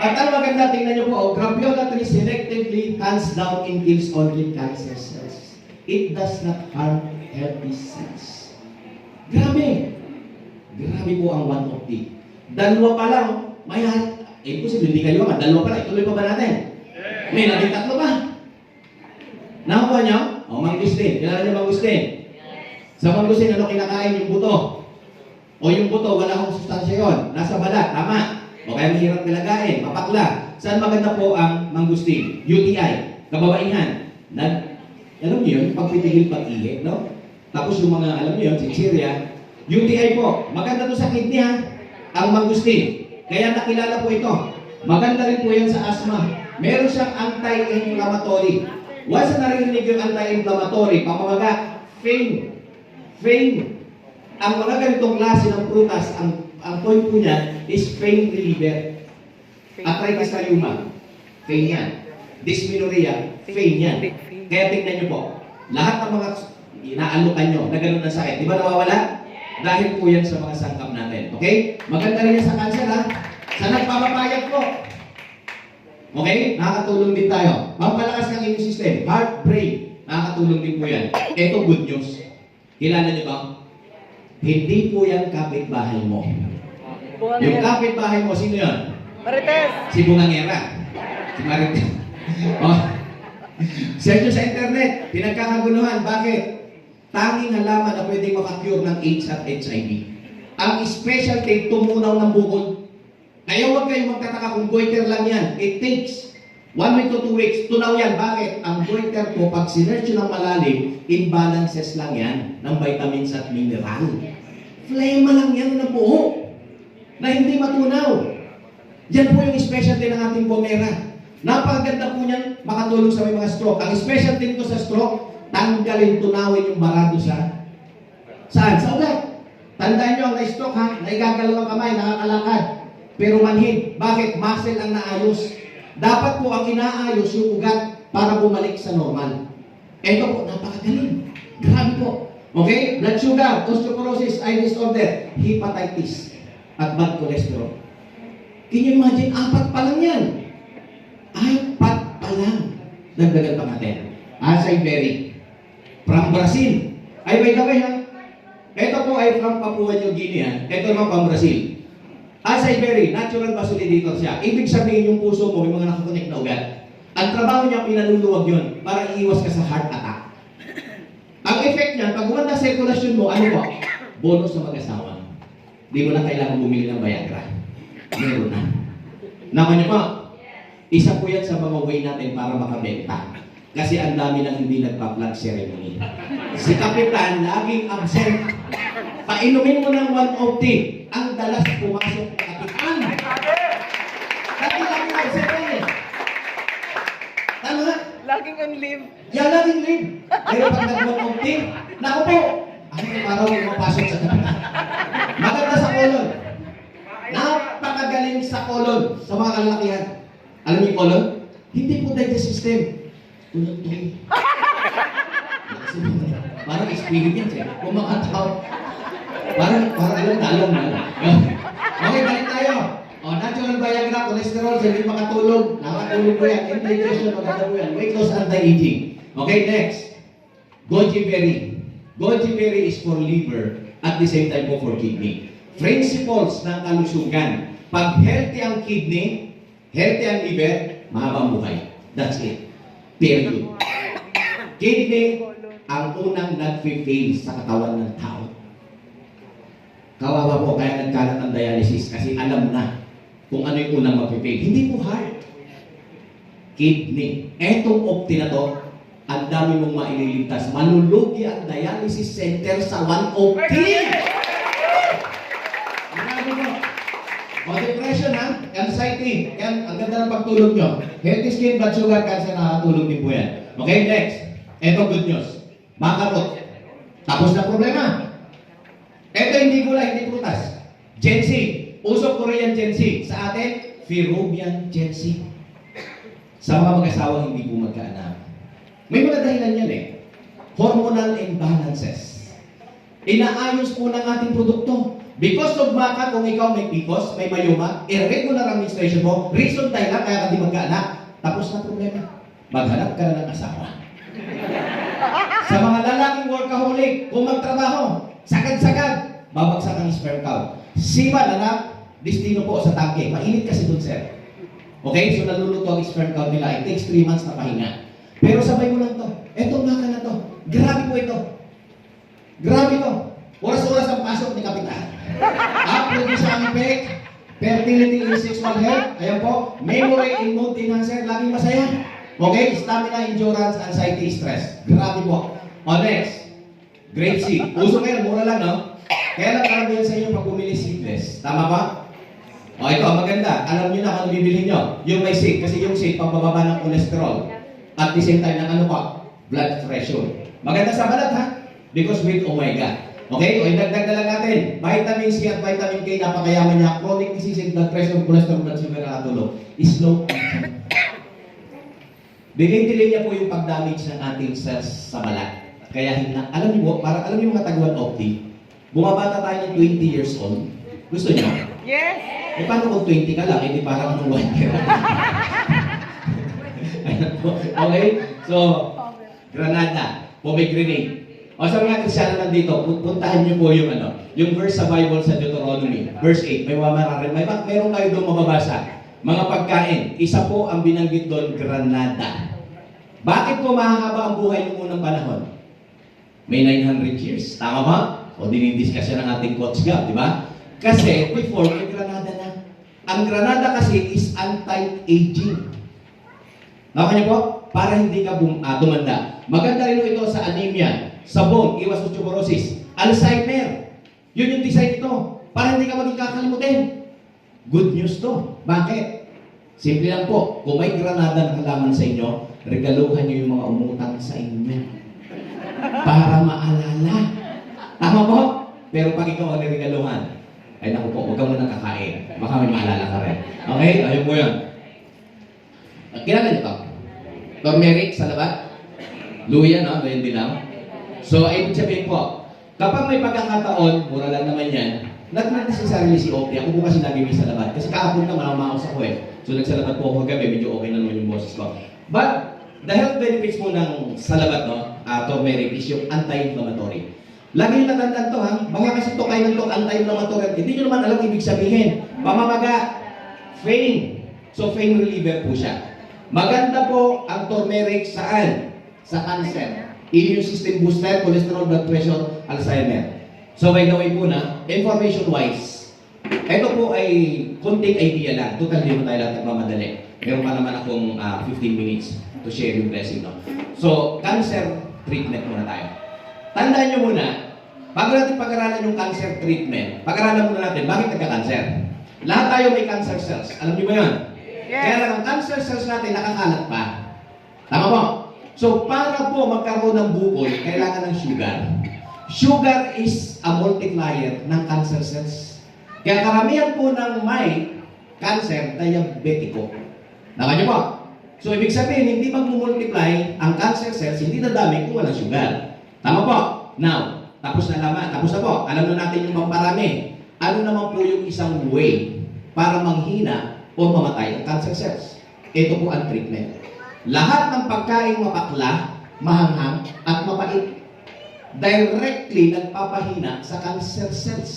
At ang maganda, tingnan niyo po, graviola tree selectively hands down and kills only cancer cells. It does not harm healthy cells. Grabe! Grabe po ang 1 Dalawa pa lang, may imposible, hindi kayo ka. Dalawa pa lang, ituloy pa ba natin? May naging 3 pa. Nakuha niyo? O, mangustin. Kilala niyo mangustin? Sa mangustin, ano kinakain? Yung buto. O yung buto, wala akong sustansya yun. Nasa balat, tama. O kaya mahirap nilagain, mapakla. Saan maganda po ang mangustin? UTI, kababaihan. Alam niyo yun, pagpipigil pag-ihi, no? Tapos yung mga, alam niyo yun, sinsiria. UTI po, maganda to sa kidney ha, ang mangustin. Kaya nakilala po ito. Maganda rin po yan sa asthma. Meron siyang anti-inflammatory. Once na narinig yung anti-inflammatory, pamamaga, faint. Ang mga ganitong klase ng prutas, ang point po niya is pain reliever. Arthritis rheuma, pain yan. Dysmenorrhea, pain yan. Kaya tingnan niyo po, lahat ng mga inaalukan nyo na ganun na sakit, di ba nawawala? Dahil po yan sa mga sangkap natin. Okay? Maganda rin yan sa cancer, ha? Sa nagpapapayat po. Okay? Nakakatulong din tayo. Pampalakas ng immune system. Heart, brain. Nakakatulong din po yan. Ito good news. Kilala niyo ba? Hindi po yan kapitbahay mo. Yung kapitbahay mo, sino yan? Marites! Si Bungangera. Si Marites. Oh. Search nyo sa internet. Pinagkakaguluhan. Bakit? Tanging halaman na pwedeng makakure ng AIDS at HIV. Ang specialty, tumunaw ng bukod. Kaya huwag kayong magtataka kung goiter lang yan. It takes 1 week to 2 weeks. Tunaw yan. Bakit? Ang goiter po, pag sinerch ng malalim, imbalances lang yan ng vitamins at mineral. Flema lang yan ng buho na hindi matunaw. Yan po yung specialty ng ating pomera. Napakaganda po niyan, makatulong sa may mga stroke. Ang specialty nito sa stroke, tanggalin, tunawin yung barado sa saan? Sa ugat. Tandaan nyo, ang na-stroke ha, naigagalaw ang kamay, nakakalakad. Pero manhid. Bakit? Muscle ang naayos. Dapat po ang inaayos yung ugat para bumalik sa normal. Ito po, napakagaling. Grabe po. Okay? Blood sugar, osteoporosis, eye disorder, hepatitis, at bad cholesterol. Can you imagine? 4 pa lang yan. 4 pa lang. Dagdagan pa natin. Acai berry. From Brazil. Ay, by the way ha. Ito po ay from Papua New Guinea. Ito naman from Brazil. Acai berry, natural vasodilator siya. Ibig sabihin yung puso mo, may mga nakakonek na ugat. Ang trabaho niya, pinaluluwag yun para iiwas ka sa heart attack. Ang effect niya, pag gumanda sa sirkulasyon mo, ano po? Bonus sa mag-asawa. Di mo na kailangan bumili ng Viagra. Meron na. Naman niyo po, isa po yan sa mga way natin para makabenta. Kasi ang dami nang hindi nagpa-plug ceremony. Si Kapitan, laging absent. Painumin mo ng 1 ang dalas pumasok na Kapitan. Laging absent yan eh. Tama? Laging on leave. Yan laging leave. Pero pag nag-1 naku po, ano yung araw yung mapasok sa Kapitan? Maganda sa kolon. Napakagaling sa kolon, sa mga kalalakihan. Alam niyo yung kolon? Hindi po digestive system. Tulog-tulog. Parang experience eh. Kung makataw. Parang alam na. Okay, balik tayo. Natural Viagra, cholesterol, hindi makatulog. Nakatulog po yan. Indigestion, maganda po yan. Weight loss, anti-aging. Okay, next. Goji berry. Goji berry is for liver at the same time po for kidney. Principles ng kalusugan. Pag healthy ang kidney, healthy ang liver, mahabang buhay. That's it. Period. Kidney ang unang nag-fail sa katawan ng tao. Kawawa po kaya nagkalat ng dialysis kasi alam na kung ano yung unang mag-fail. Hindi po heart. Kidney. Etong opti na to, ang dami mong maililigtas. Malulugi ang dialysis center sa 1 opti. Marami mo. O depression ha, anxiety, yan, ang ganda ng pagtulog nyo. Healthy skin, blood sugar, cancer, nakatulog din po yan. Okay, next. Ito good news. Makarot. Tapos na problema. Ito hindi gulay, hindi prutas. Ginseng. Usok Korean ginseng. Sa atin, Peruvian ginseng. Sa mga mag-asawang hindi po magkaanak. May mga dahilan yan eh. Hormonal imbalances. Inaayos po ng ating produkto. Because of baka, kung ikaw may PCOS, may mayuma, irregular ang menstruation mo, reason tayo lang, kaya ka di magkaanak, tapos na problema. Maghanap ka na ng asawa. Sa mga lalaking workaholic, kung magtrabaho, sagad-sagad, babagsak ang sperm count. Siba, lalak, destino po sa tangke. Mainit kasi dun, sir. Okay? So, naluluto ang sperm count nila. It takes 3 months na pahinga. Pero sabay mo lang to. Etong baka na to. Grabe po ito. Grabe to. Oras-oras ang pasok ni Kapitan. Produce ang effect, fertility in sexual health, ayan po, memory and mood enhancer, laging masaya. Okay, stamina, endurance, anxiety, stress. Grabe po. O next, grapeseed. Uso ngayon, mura lang, no? Kaya lang karamihan sa inyo pag bumili seedless. Tama ba? O ito, maganda. Alam niyo na kung bibili nyo. Yung may seed, kasi yung seed, pampababa ng cholesterol. At the same time, ng ano pa? Blood pressure. Maganda sa balat, ha? Because with omega. Okay, o idagdag na lang natin. Vitamin C at vitamin K, napakayaman niya. Chronic disease, blood pressure, cholesterol, blood sugar na natulog. Slow. Bigay-delay niya po yung pag-damage ng ating cells sa balat. Kaya alam niyo po, parang alam niyo mga taguan opti, bumabata tayo ng 20 years old. Gusto niyo? Yes. Eh paano kung 20 ka lang, hindi parang anong 1 year? Ayan po. Okay? So, Granada, pomegranate. O sa mga Kristyano nandito, puntahan niyo po yung yung verse sa Bible sa Deuteronomy, verse 8. Meron kayo doon mababasa. Mga pagkain, isa po ang binanggit doon, Granada. Bakit po mahahaba ang buhay ng unang panahon? May 900 years. Tama ba? O dinidiscuss yan ng ating coach Gab, di ba? Kasi before, may Granada na. Ang Granada kasi is anti-aging. Nakaka niyo po? Para hindi ka tumanda. Maganda rin ito sa anemia, sa bone, iwas osteoporosis, Alzheimer. Yun yung design ito. Para hindi ka maging kakalimutin. Good news to. Bakit? Simple lang po. Kung may Granada na kalaman sa inyo, regaluhan niyo yung mga umutang sa inyo. Para maalala. Tama po? Pero pag ikaw ang niregaluhan, ay naku po, huwag ka muna kakain. Baka may maalala ka rin. Okay? Ayun po yun. Kilala niyo to? Turmeric sa labat? Luya, no? Luya bilang. So, ibig sabihin po, kapag may pagkakataon, mura lang naman yan, not necessarily si Opie. Ako po kasi lagi may salabat. Kasi kahapon ka, malamaos ako eh. So, nagsalabat po ako kagabi, medyo okay na naman yung boses ko. But, the health benefits po ng salabat, no? Turmeric is yung anti-inflammatory. Lagi yung natandaan to, ha? Baka kasi to kayo ng to, anti-inflammatory. Hindi nyo naman alam ibig sabihin. Pamamaga, pain. So, pain reliever po siya. Maganda po ang turmeric saan? Sa cancer. Immune system booster, cholesterol, blood pressure, Alzheimer. So, by the way po na, information-wise, ito po ay konting idea lang. Total, di mo tayo lahat nagmamadali. Meron pa naman akong 15 minutes to share yung blessing, no? So, cancer treatment muna tayo. Tandaan nyo muna, bago natin pag-aralan yung cancer treatment, pag-aralan muna natin, bakit nagka-cancer? Lahat tayo may cancer cells. Alam niyo ba yun? Yes. Kaya lang, ang cancer cells natin nakakalat pa. Tama po? So, para po magkaroon ng bukol, kailangan ng sugar. Sugar is a multiplier ng cancer cells. Kaya karamihan po ng may cancer, diabetiko. Tama niyo po? So, ibig sabihin, hindi mag-multiply ang cancer cells, hindi nadami kung walang sugar. Tama po? Now, tapos na po. Alam na natin yung pamparami. Ano naman po yung isang way para manghina o mamatay ang cancer cells? Ito po ang treatment. Lahat ng pagkain mapakla, mahanghang, at mapait, directly nagpapahina sa cancer cells.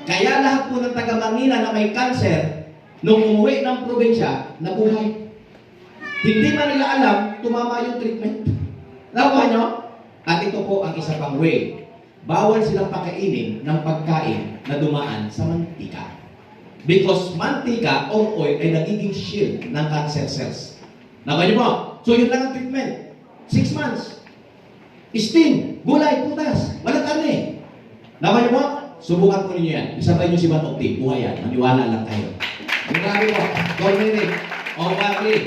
Kaya lahat po ng taga-Manila na may cancer, nung umuwi ng probinsya, nabuhay. Hindi man nila alam, tumama yung treatment. Nakuha nyo? At ito po ang isa pang way. Bawal silang pakainin ng pagkain na dumaan sa mantika. Because mantika or oil ay nagiging shield ng cancer cells. Nakuha niyo po? So yun lang ang treatment. 6 months. Steam, gulay, putas, walang karne. Nakuha niyo po? Subukan po ninyo yan. Isabay niyo si Manokti. Buhay yan. Maniwala lang kayo. Ang grabe po. Turmeric. O barley.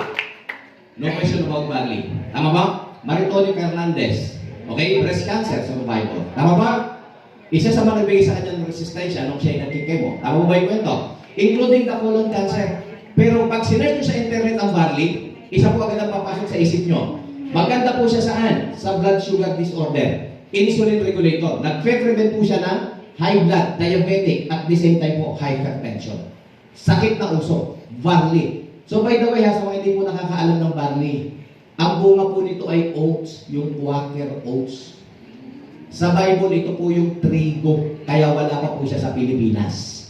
No question about barley. Tama ba? Maritolio Fernandez. Okay? Breast cancer sa Bible. Tama ba? Isa sa mga nagbigay sa kanyang resistensya nung siya ay nagkikemo. Tama ba yung kwento? Including the colon cancer. Pero pag sinerge nyo sa internet ang barley, isa po agad ang papasok sa isip nyo. Maganda po siya saan? Sa blood sugar disorder. Insulin regulator. Nag-prevent po siya ng high blood, diabetic, at the same time po, hypertension. Sakit na uso. Barley. So by the way, sa mga hindi po nakakaalam ng barley, ang bunga po nito ay oats, yung Quaker oats. Sa Bible, ito po yung trigo. Kaya wala pa po siya sa Pilipinas.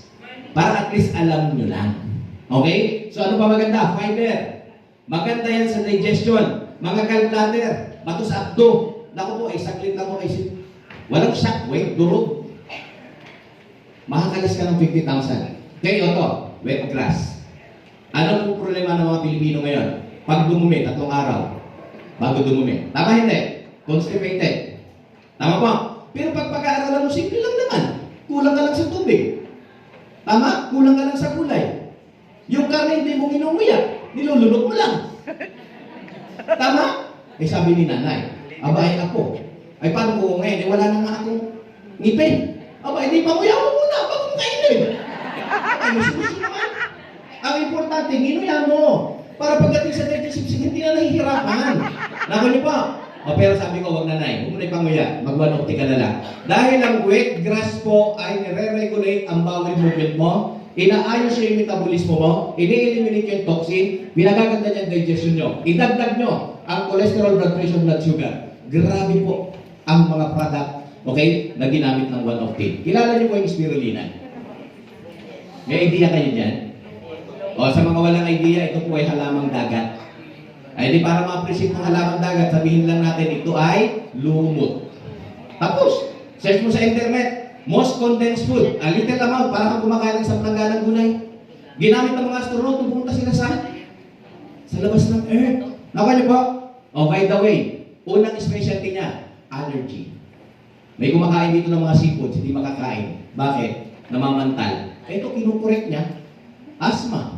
Para at least alam nyo lang. Okay? So ano pa maganda? Fiber. Maganda yan sa digestion. Mga gallbladder. Bato sa abdo. Naku po, ay saglit lang po. Walang shockwave, durog. Makakalis ka ng 50,000. Okay, ito. Wet grass. Ano po problema ng mga Pilipino ngayon? Pag dumumi, 3 araw, bago dumumi. Tama hindi? Constipated. Tama po? Pero pag pag-aaralan mo, simple lang naman. Kulang ka lang sa tubig. Tama? Kulang ka lang sa gulay. Yung karne hindi mo inumuya. Nilulunok mo lang. Tama? Eh sabi ni nanay, aba ay ako. Ay paano ko ngayon? Eh wala na nga akong ngipin. Aba, hindi pa muya mo muna. Bago mo kainin. Ay, mususin naman. Ang importante, ginuya mo. Para pagdating sa digestive, hindi na nahihirapan. Nako niyo pa, O pero sabi ko, wag na nay. Huwag mo na ipanguya. Mag-one optic ka na lang. Dahil ang wheat grass po ay nire-regulate ang bowel movement mo, inaayos yung metabolismo mo, ini-eliminate yung toxin, pinagaganda niya ang digestion nyo. Idagdag nyo ang cholesterol, blood pressure, blood sugar. Grabe po ang mga product, okay, na ginamit ng one optic. Kilala niyo po yung spirulina? May idea kayo dyan? O sa mga walang idea, ito po ay halamang dagat. Ay di para ma-appreciate ng halamang dagat, sabihin lang natin ito ay lumot. Tapos, search mo sa internet, most condensed food, a little amount, para kang kumakain ng saplanganang gulay. Ginamit ng mga astronaut, pupunta sila sa labas ng Earth. Nakuha niyo po? Oh, by the way, unang specialty niya, allergy. May kumakain dito ng mga seafoods, hindi makakain. Bakit? Namamantal. Ito, kinukorek niya. Asthma,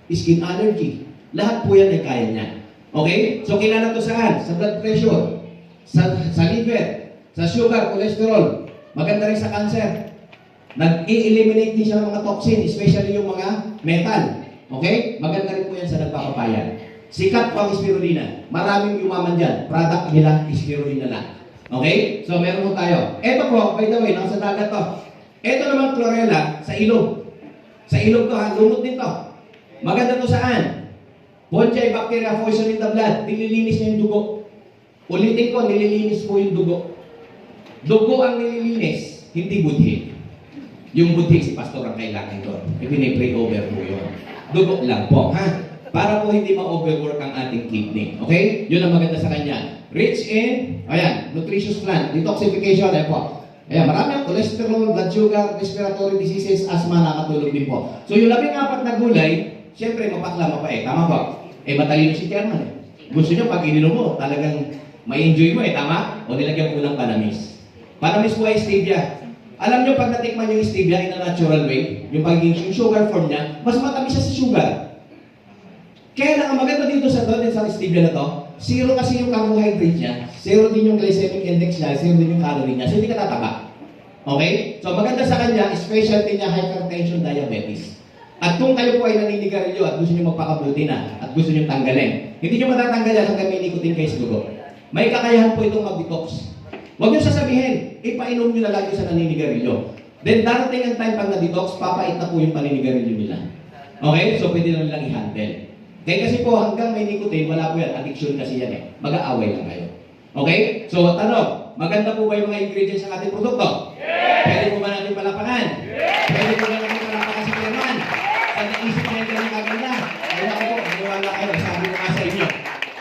skin allergy. Lahat po yan ay kaya niya. Okay? So, kilala to saan? Sa blood pressure, sa liver, sa sugar, cholesterol. Maganda rin sa cancer. Nag-i-eliminate din siya ng mga toxin, especially yung mga metal. Okay? Maganda rin po yan sa nagpapapayat. Sikat po ang spirulina. Maraming yumaman dyan. Product nila, spirulina lang. Okay? So, meron po tayo. Ito po, by the way, nasa dagat to. Ito naman chlorella sa ilog. Sa ilog to, ha? Lumot din to. Maganda to saan? Fungi, bacteria, poison in the blood. Nililinis niya yung dugo. Ulitin ko, nililinis po yung dugo. Dugo ang nililinis, hindi budhi. Yung budhi, si pastor ang kailangan doon. Ipinipray over po yun. Dugo lang po, ha? Para po hindi ma-overwork ang ating kidney. Okay? Yun ang maganda sa kanya. Rich in, ayan, nutritious plant, detoxification, ayan po. Ayan, marami ang cholesterol, blood sugar, respiratory diseases, asthma, nakatulog din po. So yung 14 na gulay, siyempre mapakla, mapait. Tama po? Matalino si chairman. Gusto nyo pag ininom mo, talagang may enjoy mo tama? O nilagyan ko ng panamis. Panamis po ay stevia. Alam nyo, pag natikman yung stevia in a natural way, yung pagiging sugar form niya, mas matamis siya sa sugar. Kaya lang, ang maganda dito sa stevia na to, zero kasi yung carbohydrate niya, zero din yung glycemic index niya, zero din yung calorie niya, so hindi ka tataba. Okay? So maganda sa kanya, specialty niya, hypertension, diabetes. At kung kayo po ay naninigarilyo at gusto niyo magpakabuti na, at gusto niyo tanggalin, hindi niyo matatanggal yan hanggang may nicotine kayo sa dugo. May kakayahan po itong mag-detox. Huwag niyo sasabihin, ipainom niyo na lagi sa naninigarilyo. Then darating ang time pag na-detox, papait na po yung paninigarilyo nila. Okay? So pwede na nilang i-handle. Kaya kasi po hanggang may nicotine, wala po yan. Addiction kasi yan Mag-aaway lang kayo. Okay? So tanong, maganda po ba yung mga ingredients ng ating produkto? Yeah! Pwede po ba natin palapakan? Yeah! Pwede po ba natin palapakan si Chairman? Sa naisip niya yung ganyan kaganda. Kaya ako po, maniwala kayo. Sabi ko nga sa inyo.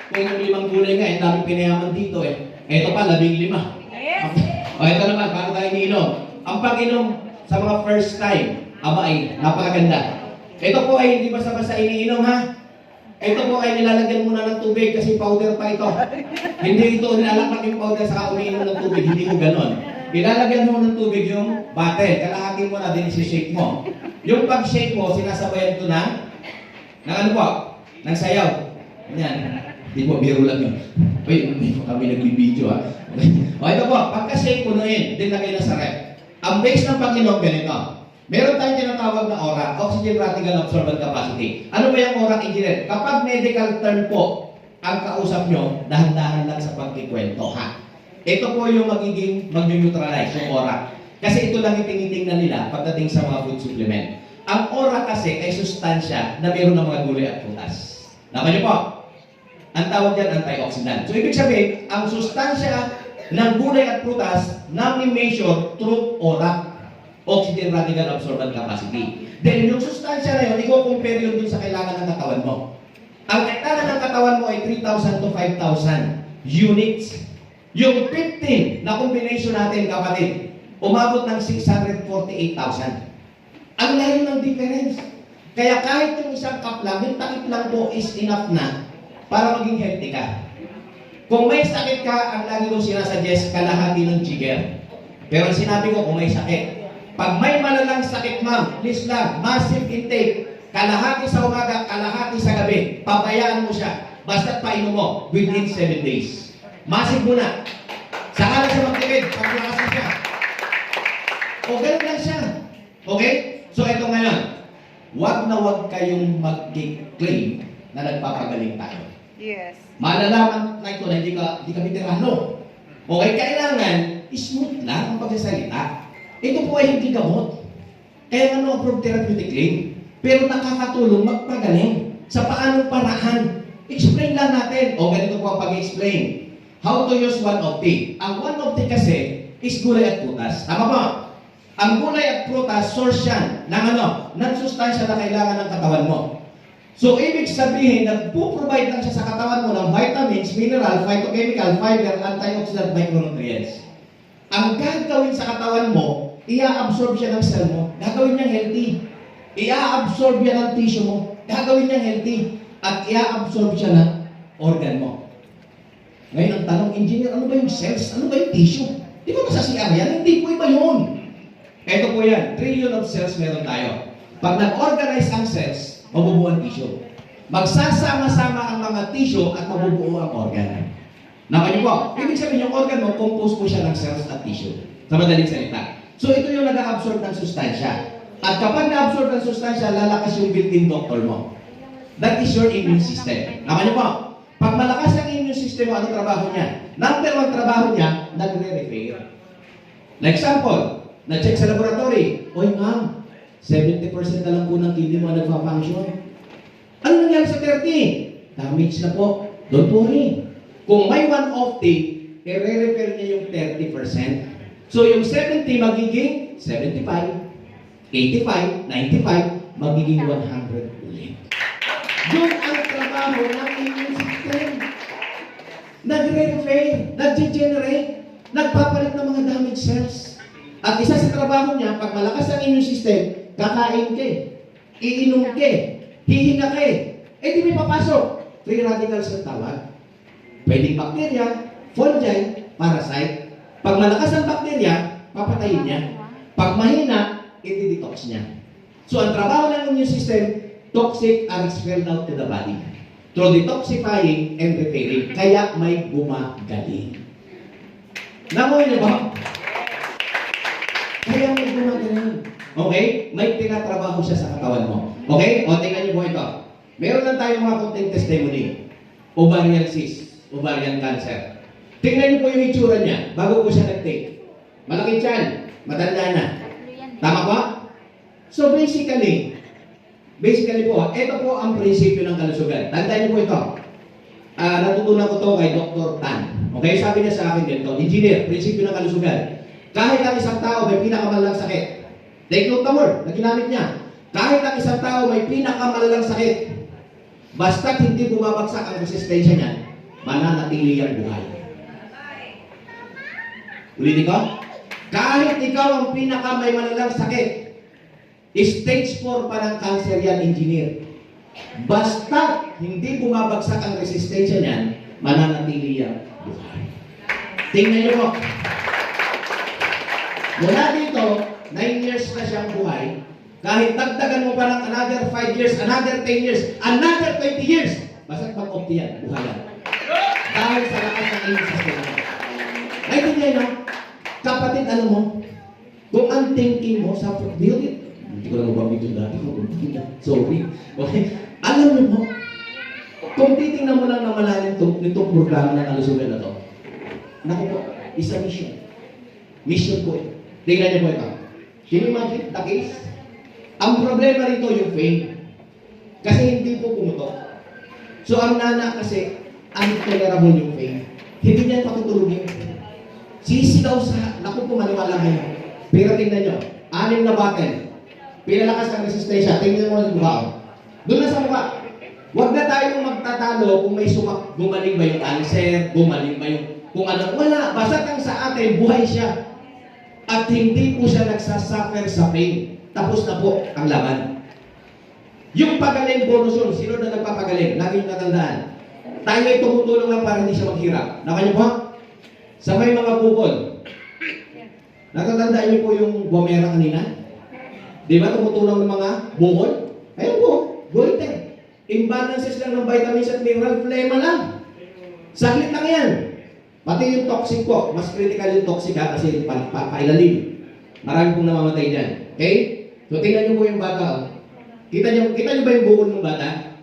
Kung yung 5 gulay nga, daming pinayaman dito Ito pa, 15. Yes! O ito naman, paano tayo iniinom? Ang pag-inom sa mga first time, aba ay napakaganda. Ito po ay hindi basta-basta iniinom ha. Ito po ay nilalagyan muna ng tubig kasi powder pa ito. Hindi ito nilalakpak yung powder saka umiinom ng tubig, hindi mo ganon. Ilalagyan mo ng tubig yung bottle, kalahatin mo na din isi-shake mo. Yung pag-shake mo, sinasabayan ito ng ano po? Ng sayaw. Yan. Hindi po, biro lang yun. Uy, hindi po kami nagbibideo ha. O ito po, pagka-shake mo na yun, din lagay na sa rep. Ang base ng pag-inom, ganito. Meron tayong tinatawag na ORAC, Oxygen Radical Absorbent Capacity. Ano ba yung ORAC, engineer? Kapag medical term po ang kausap nyo, dahan-dahan lang sa pagkikwento, ha? Ito po yung mag-neutralize, yung ORAC. Kasi ito lang yung tinitingnan nila pagdating sa mga food supplement. Ang ORAC kasi ay sustansya na meron ng mga gulay at prutas. Naman nyo po? Ang tawag dyan, antioxidant. So, ibig sabihin, ang sustansya ng gulay at prutas na measure through ORAC. Oxygen Radical Absorbent Capacity. Then, yung sustansya na yun, i-compare yun dun sa kailangan ng katawan mo. Ang kailangan ng katawan mo ay 3,000 to 5,000 units. Yung 15 na combination natin, kapatid, umabot ng 648,000. Ang layo ng difference. Kaya kahit yung isang cup lang, yung takip lang po is enough na para maging healthy ka. Kung may sakit ka, ang lagi ko sinasuggest, kalahati ng jigger. Pero sinabi ko, kung may sakit, pag may malalang sakit, ma'am, please lang, massive intake. Kalahati sa umaga, kalahati sa gabi. Pabayaan mo siya. Basta't painom mo within 7 days. Massive muna. Saka lang siya magtipid, paglakas na siya. O ganun lang siya. Okay? So ito ngayon, wag na wag kayong mag-claim na nagpapagaling tayo. Yes. Malalaman na ito na hindi ka veterano. Okay, kailangan smooth lang ang pagsasalita. Ito po ay hindi gamot. Kaya ano approved therapeutically, pero nakakatulong magpagaling sa paanong paraan. Explain lang natin. O ganito po ang pag-explain. How to use one of tea. Ang one of tea kasi is gulay at prutas. Tama ba? Ang gulay at prutas, source yan ng sustansya na kailangan ng katawan mo. So, ibig sabihin, nagpo-provide lang siya sa katawan mo ng vitamins, mineral, phytochemical, fiber, antioxidant, micronutrients. Ang gagawin sa katawan mo, ia-absorb siya ng cell mo, gagawin niyang healthy. Ia-absorb yan ng tissue mo, gagawin niyang healthy. At ia-absorb siya ng organ mo. Ngayon, ang tanong, engineer, ano ba yung cells? Ano ba yung tissue? Di ba masasiyar yan? Hindi po iba yun. Ito po yan, trillion of cells meron tayo. Pag nag-organize ang cells, mabubuo ang tissue. Magsasama-sama ang mga tissue at mabubuo ang organ. Naman niyo po, ibig sabihin yung organ mo, compose po siya ng cells at tissue. Sa madaling salita. So ito yung nag-absorb ng sustansya. At kapag na-absorb ng sustansya, lalakas yung built-in doctor mo. That is your immune system. Naman niyo po, pag malakas ang immune system mo, ano trabaho niya? Number one trabaho niya, nagre-repair. Like example, na-check sa laboratory, oy ma'am, 70% na lang po ng kidney mo nagpa-function. Ano nangyari sa 30? Damage na po. Don't worry. Kung may one off day, i-repair niya yung 30%. So yung 70 magiging 75, 85, 95, magiging 100 ulit. Yun ang trabaho ng immune system. Nagre-repair, nag-generate, nagpapalit ng mga damaged cells. At isa sa trabaho niya, pag malakas ang immune system, kakain ka, iinom ka, hihinga ka, di may papasok. Free radicals ang tawag. Pwedeng bakterya, fungi, parasite. Pag malakas ang bakterya, papatayin niya. Pag mahina, i-detox niya. So ang trabaho ng immune system, toxic are expelled out to the body through detoxifying and repairing. Kaya may gumagaling. Nakuha niyo ba? Kaya may gumagaling. Okay? May tinatrabaho siya sa katawan mo. Okay? O, tingnan niyo po ito. Meron lang tayong mga konting testimony. Ovarian cyst, ovarian cancer. Tingnan niyo po yung itsura niya bago po siya nag-take. Malaking tiyan, matanda na. Tama ba? So basically po, ito po ang prinsipyo ng kalusugan. Tandaan niyo po ito. Natutunan ko to kay Dr. Tan. Okay? Sabi niya sa akin dito, engineer, prinsipyo ng kalusugan. Kahit ang isang tao may pinakamalalang sakit. Take note the word na ginamit niya. Kahit ang isang tao may pinakamalalang sakit, basta't hindi bumabagsak ang resistensya niya, mananatili ang buhay. Ulitin ko? Kahit ikaw ang pinakamay malalang sakit, stage 4 pa ng cancer yan, engineer. Basta hindi bumabagsak ang resistensya niyan, mananatili ang buhay. Tingnan niyo po. Mula dito, 9 years na siyang buhay. Kahit dagdagan mo pa ng another 5 years, another 10 years, another 20 years, basta pag-opti yan, buhay yan. Dahil sa lakas ng immune system. Naintindihan niyo? Kapatid, alam mo, kung ang thinking mo sa hindi ko lang mabamit yung dati ko. Sorry. Okay? Alam niyo mo, kung titingnan mo lang na malalim nitong programa ng kalusugan na to, naku po, isa mission. Mission po eh. Tingnan niyo po ito. Can you imagine the case? Ang problema rito yung pain. Kasi hindi po pumutok. So ang nana kasi, untolerable yung pain. Hindi niya patutulugin. Sisigaw sa, naku po, maniwala kayo. Pero tingnan nyo, 6 na bottle. Pinalakas ang resistensya. Tingnan mo ang mukha. Doon na sa mukha. Huwag na tayong magtatalo kung may sumak. Gumaling ba yung cancer? Gumaling ba yung kung ano? Wala. Basta kang sa atin, buhay siya. At hindi po siya nagsasuffer sa pain. Tapos na po ang laban. Yung pagaling bonus yun. Sino na nagpapagaling? Lagi yung natandaan. Tayo ay tumutulong lang para hindi siya maghirap. Nakanyo po? Sa may mga bukol. Natatandaan niyo po yung Guamera kanina? Di ba tumutulong ng mga bukol? Ayun po, goiter. Imbalances lang ng vitamins at mineral, flema lang. Saglit lang yan. Pati yung toxic po, mas critical yung toxic ha, kasi pailalim. Marami pong namamatay dyan. Okay? So tingnan niyo po yung bata. Kita niyo ba yung bukol ng bata?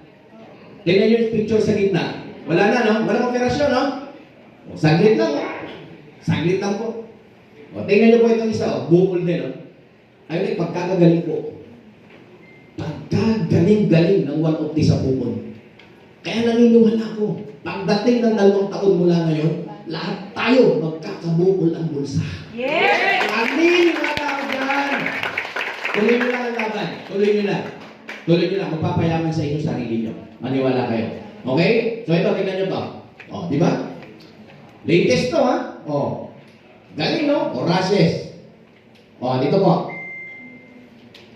Tingnan niyo yung picture sa gitna. Wala na, no? Walang operasyon, no? O, saglit lang, no? Saglit lang po. O, tingnan niyo po itong isa, o. Bukol din, no? Ayun, pagkagagaling po. Pagkagaling-galing ng 1 sa bukol. Kaya naniniwala ko, pagdating ng 2 taon mula ngayon, lahat tayo magkakabukol ang bulsa. Yes! Amin! Wala ako dyan! Tuloy nyo lang ang laban. Tuloy nyo lang. Tuloy nyo lang. Magpapayaman sa inyo sarili nyo. Maniwala kayo. Okay? So ito, tingnan nyo to. O, di ba? Latest to, ha? O. Galing, no? O, rashes. O, dito po.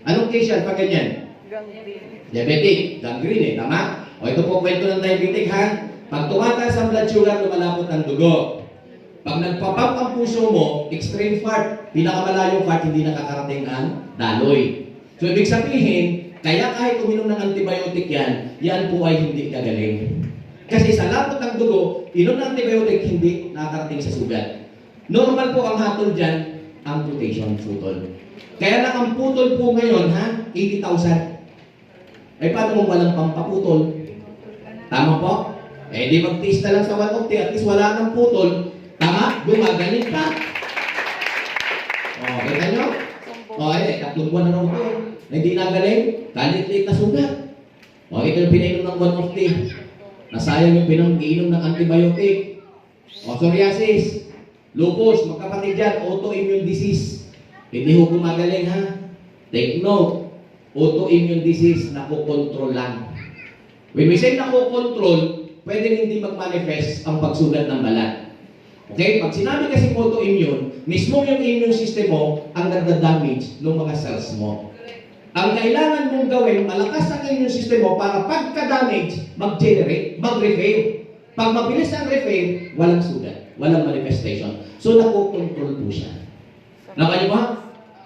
Anong case yan pag ganyan? Gangrene. Diabetic. Gangrene, eh. Tama? O, ito po kwento ng diabetic, ha? Pag tumataas ang blood sugar, lumalapot ang dugo. Pag nagpapump ang puso mo, extreme fart, pinakamalayong fart, hindi nakakarating ang daloy. So, ibig sabihin, kaya kahit uminom ng antibiotic yan po ay hindi kagaling. Kasi sa lapot ng dugo, inom ng antibiotic, hindi nakakarating sa sugat. Normal po ang hatol dyan, amputation, putol. Kaya lang ang putol po ngayon, ha? 80,000. Ay, paano kung walang pampaputol? Tama po? Eh, di magtiis na lang sa 1 at least wala nang putol. Tama? Gumagaling ka. O, kita nyo? O, eh, 3 buwan na raw ito. Hindi nagaling. Kalit-lit na sugat. O, ito yung pinainom ng 1 Nasayang yung pinang-iinom ng antibiotic. O, psoriasis. Lupus, magkapatid dyan, autoimmune disease. Hindi ho gumagaling, ha? Take note. Autoimmune disease, nakokontrol lang. When we say nakokontrol, pwedeng hindi mag-manifest ang pagsugat ng balat. Okay? Pag sinabi kasi autoimmune, mismo yung immune system mo ang nagda-damage ng mga cells mo. Ang kailangan mong gawin, malakas ang immune system mo para pagka-damage, mag-generate, mag-repair. Pag mabilis ang repair, walang sugat, walang manifestation. So, nakokontrol po siya. Nakaya ba?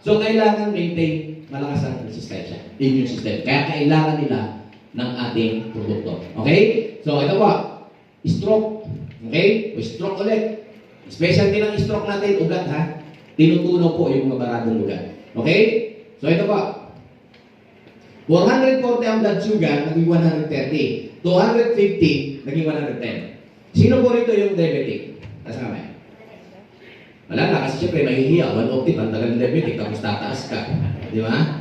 So, kailangan maintain malakas ang resistensya, immune system. Kaya kailangan nila ng ating produkto. Okay? So, ito po. Stroke. Okay? O stroke ulit. Specialty ng stroke natin, ugat, ha? Tinutunaw po yung mga baradong ugat. Okay? So, ito po. 440 ang blood sugar, naging 130. 250, naging 110. Sino po rito yung diabetic? Tasa kami. Wala na, kasi siyempre mahihiya. 150, ang tagal ng diabetic, tapos tataas ka. Di ba?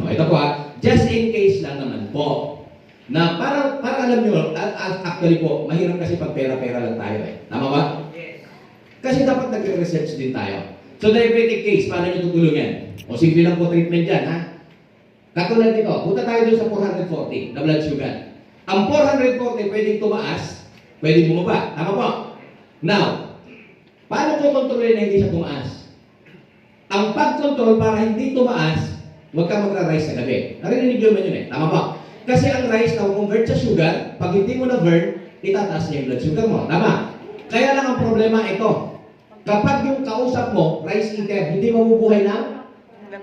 O, ito po, ha? Just in case lang naman po. Na parang alam nyo, actually po, mahirap kasi pag pera-pera lang tayo eh. Tama ba? Kasi dapat nagre-research din tayo. So, diabetic case, paano nyo tutulungan? O, simple lang po treatment dyan, ha? Katulad nito, punta tayo doon sa 440 na blood sugar. Ang 440 pwedeng tumaas, pwedeng bumaba. Tama po? Now, paano ko kontrolin na hindi siya tumaas? Ang pag-control para hindi tumaas, huwag kang magra-rise sa gabi. Narinig nyo naman yun eh. Tama po? Kasi ang rice na convert sa sugar, pag hindi mo na-burn, itataas niya yung blood sugar mo. Tama? Kaya lang ang problema ito. Kapag yung kausap mo, rice eater, hindi mabubuhay ng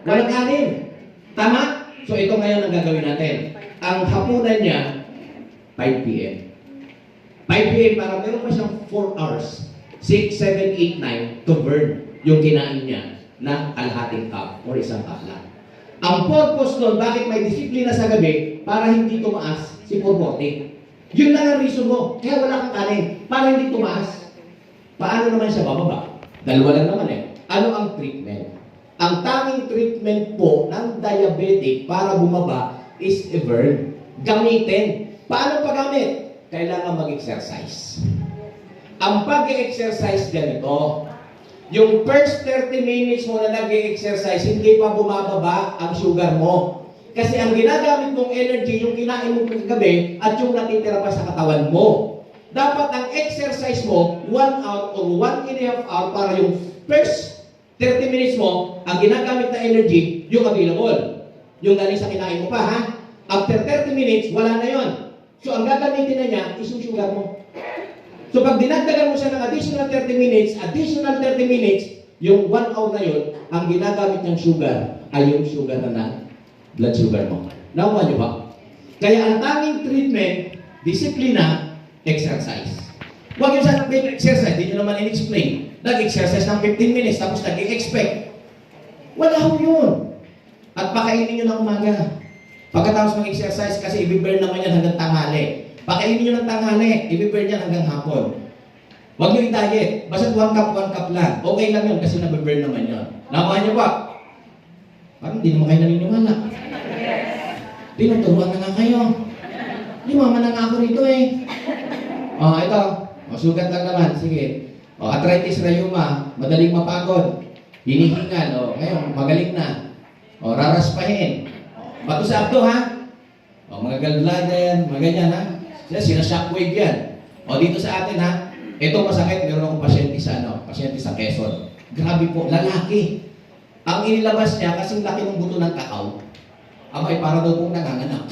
walang kanin. Tama? So ito ngayon ang gagawin natin. Ang hapunan niya, 5 p.m. 5 p.m. para meron pa siyang 4 hours. 6, 7, 8, 9 to burn yung kinain niya na kalahating cup or isang cup lang. Ang purpose nun, bakit may disiplina sa gabi para hindi tumaas si 440. Yun lang ang reason mo. Kaya wala kang kanin. Para hindi tumaas. Paano naman siya bababa? Dalawa lang naman eh. Ano ang treatment? Ang tanging treatment po ng diabetic para bumaba is burn. Gamitin. Paano paggamit? Kailangan mag-exercise. Ang pag-exercise ganito, yung first 30 minutes mo na nag-exercise, hindi pa bumababa ang sugar mo. Kasi ang ginagamit mong energy, yung kinain mo kagabi, at yung natitira pa sa katawan mo. Dapat ang exercise mo, 1 hour or 1.5 hour para yung first 30 minutes mo, ang ginagamit na energy, yung available. Yung galing sa kinain mo pa, ha? After 30 minutes, wala na yon. So, ang gagamitin na niya, is yung sugar mo. So, pag dinagdagan mo siya ng additional 30 minutes, yung 1 hour na yun, ang ginagamit ng sugar ay yung sugar na blood sugar mo. Nakuha niyo ba? Kaya ang tanging treatment, disiplina, exercise. Huwag yung sana exercise, hindi nyo naman in-explain. Nag-exercise ng 15 minutes, tapos nag-expect. Wala ho yun. At pakainin nyo ng umaga. Pagkatapos mag-exercise, kasi i-burn naman yan hanggang tanghali. Pakainin nyo ng tanghali, i-prepare niya hanggang hapon. Huwag nyo i-diet. Basta 1 cup lang. Okay lang yun kasi nabe-burn naman yun. Nakuha nyo ba? Parang hindi naman kayo naniniwala. Tinuturuan na nga kayo. Mama na nga ako rito eh. Ito. Sugat lang naman. Sige. Arthritis, rheuma. Madaling mapagod. Hinihingal. Ngayon, magaling na. Raraspahin. Bato sa abdo ha. Mga gallbladder, mga ganyan ha. Sina-shockwave yan. Dito sa atin ha. Ito masakit. Meron akong pasyente sa Quezon. Grabe po, lalaki. Ang inilabas niya, kasing laki ng buto ng kakao. Ay para daw pong nanganganak.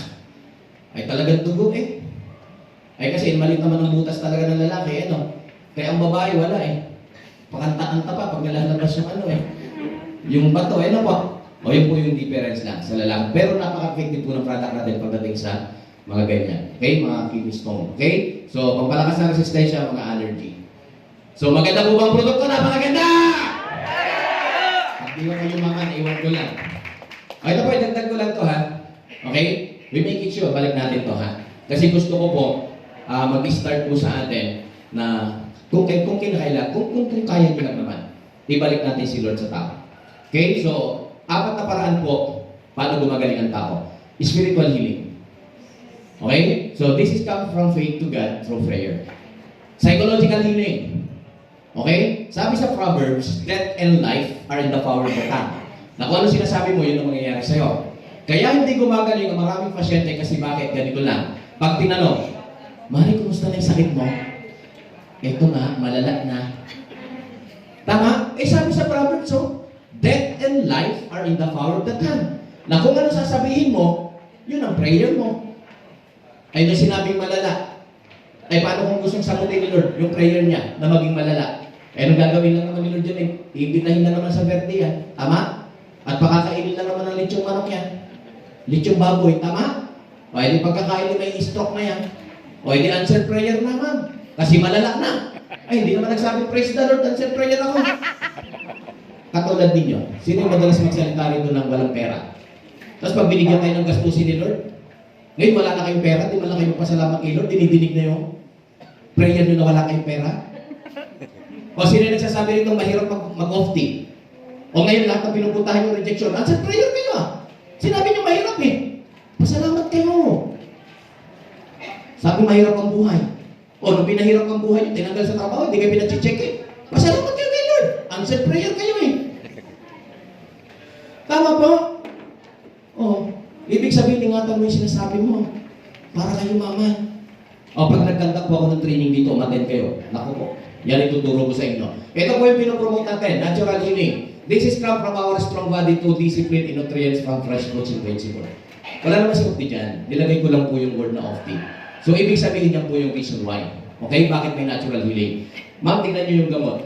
Ay talagang dugo eh. Ay kasi maliit naman ang butas talaga ng lalaki Kaya ang babae wala eh. Pakanta-kanta pa pag nalalabas yung yung bato, po. Yun po yung difference lang sa lalaki. Pero napaka-effective po ng product natin pagdating sa mga ganyan. Okay, mga kidney stone. Okay? So, pampalakas ng resistensya, mga allergy. So, maganda po bang produkto? Napakaganda! Hindi ko kayo mga iwan ko lang. Ito po, idagdag ko lang to ha. Okay? We make it sure, balik natin to ha. Kasi gusto ko po, mag-start po sa atin na kung kinakailangan, kung kaya nyo lang naman, ibalik natin si Lord sa tao. Okay? So, 4 na paraan po paano gumagaling ang tao. Spiritual healing. Okay? So, this is come from faith to God through prayer. Psychological healing. Okay? Sabi sa Proverbs, death and life are in the power of the tongue. Na kung ano sinasabi mo, yun ang mangyayari sa'yo. Kaya hindi gumagaling ang maraming pasyente kasi bakit? Ganito lang. Pag tinanong, Mari, kumusta na yung sakit mo? Ito nga, malala na. Tama? Sabi sa Proverbs, death and life are in the power of the tongue. Na kung ano sasabihin mo, yun ang prayer mo. Ay na sinabing malala. Ay paano kung gustong sagutin ni Lord yung prayer niya na maging malala? Anong gagawin lang naman ni Lord dyan Iimbitahin na naman sa verde yan. Tama? At pakakainin na naman ng lechong manok yan. Lechong baboy. Tama? O edi pagkakain may stroke na yan. O edi answer prayer naman. Kasi malala na. Ay hindi naman nagsabi praise the Lord, answer prayer ako. Katulad ninyo, sino yung madalas magsalita rito ng walang pera? Tapos pag binigyan kayo ng gastusin ni Lord, ngayon wala na kayong pera, di man lang kayo magpasalamat kay Lord, dinidinig na yung prayer nyo na wala kayong pera. O sino yung nagsasabi rito mahirap mag-off-tee? O ngayon lahat na pinupuntahan yung rejection, answer prayer kayo Sinabi nyo mahirap pasalamat kayo. Sabi mahirap ang buhay. O nung pinahirap ang buhay nyo, tinanggal sa trabaho, hindi kayo pinacheck pasalamat kayo kay Lord. Answer prayer kayo Tama po? Ibig sabihin, ingatan mo yung sinasabi mo. Para kayo maman. Pag nagkanta po ako ng training dito, umattend kayo. Naku po. Yan ituturo ko sa inyo. Ito po yung pinopromote natin, natural healing. This is come from our strong body to discipline in nutrients from fresh fruits and vegetables. Wala naman si Opti dyan. Nilagay ko lang po yung word na Opti. So, ibig sabihin niya po yung reason why. Okay? Bakit may natural healing? Ma'am, tingnan niyo yung gamot.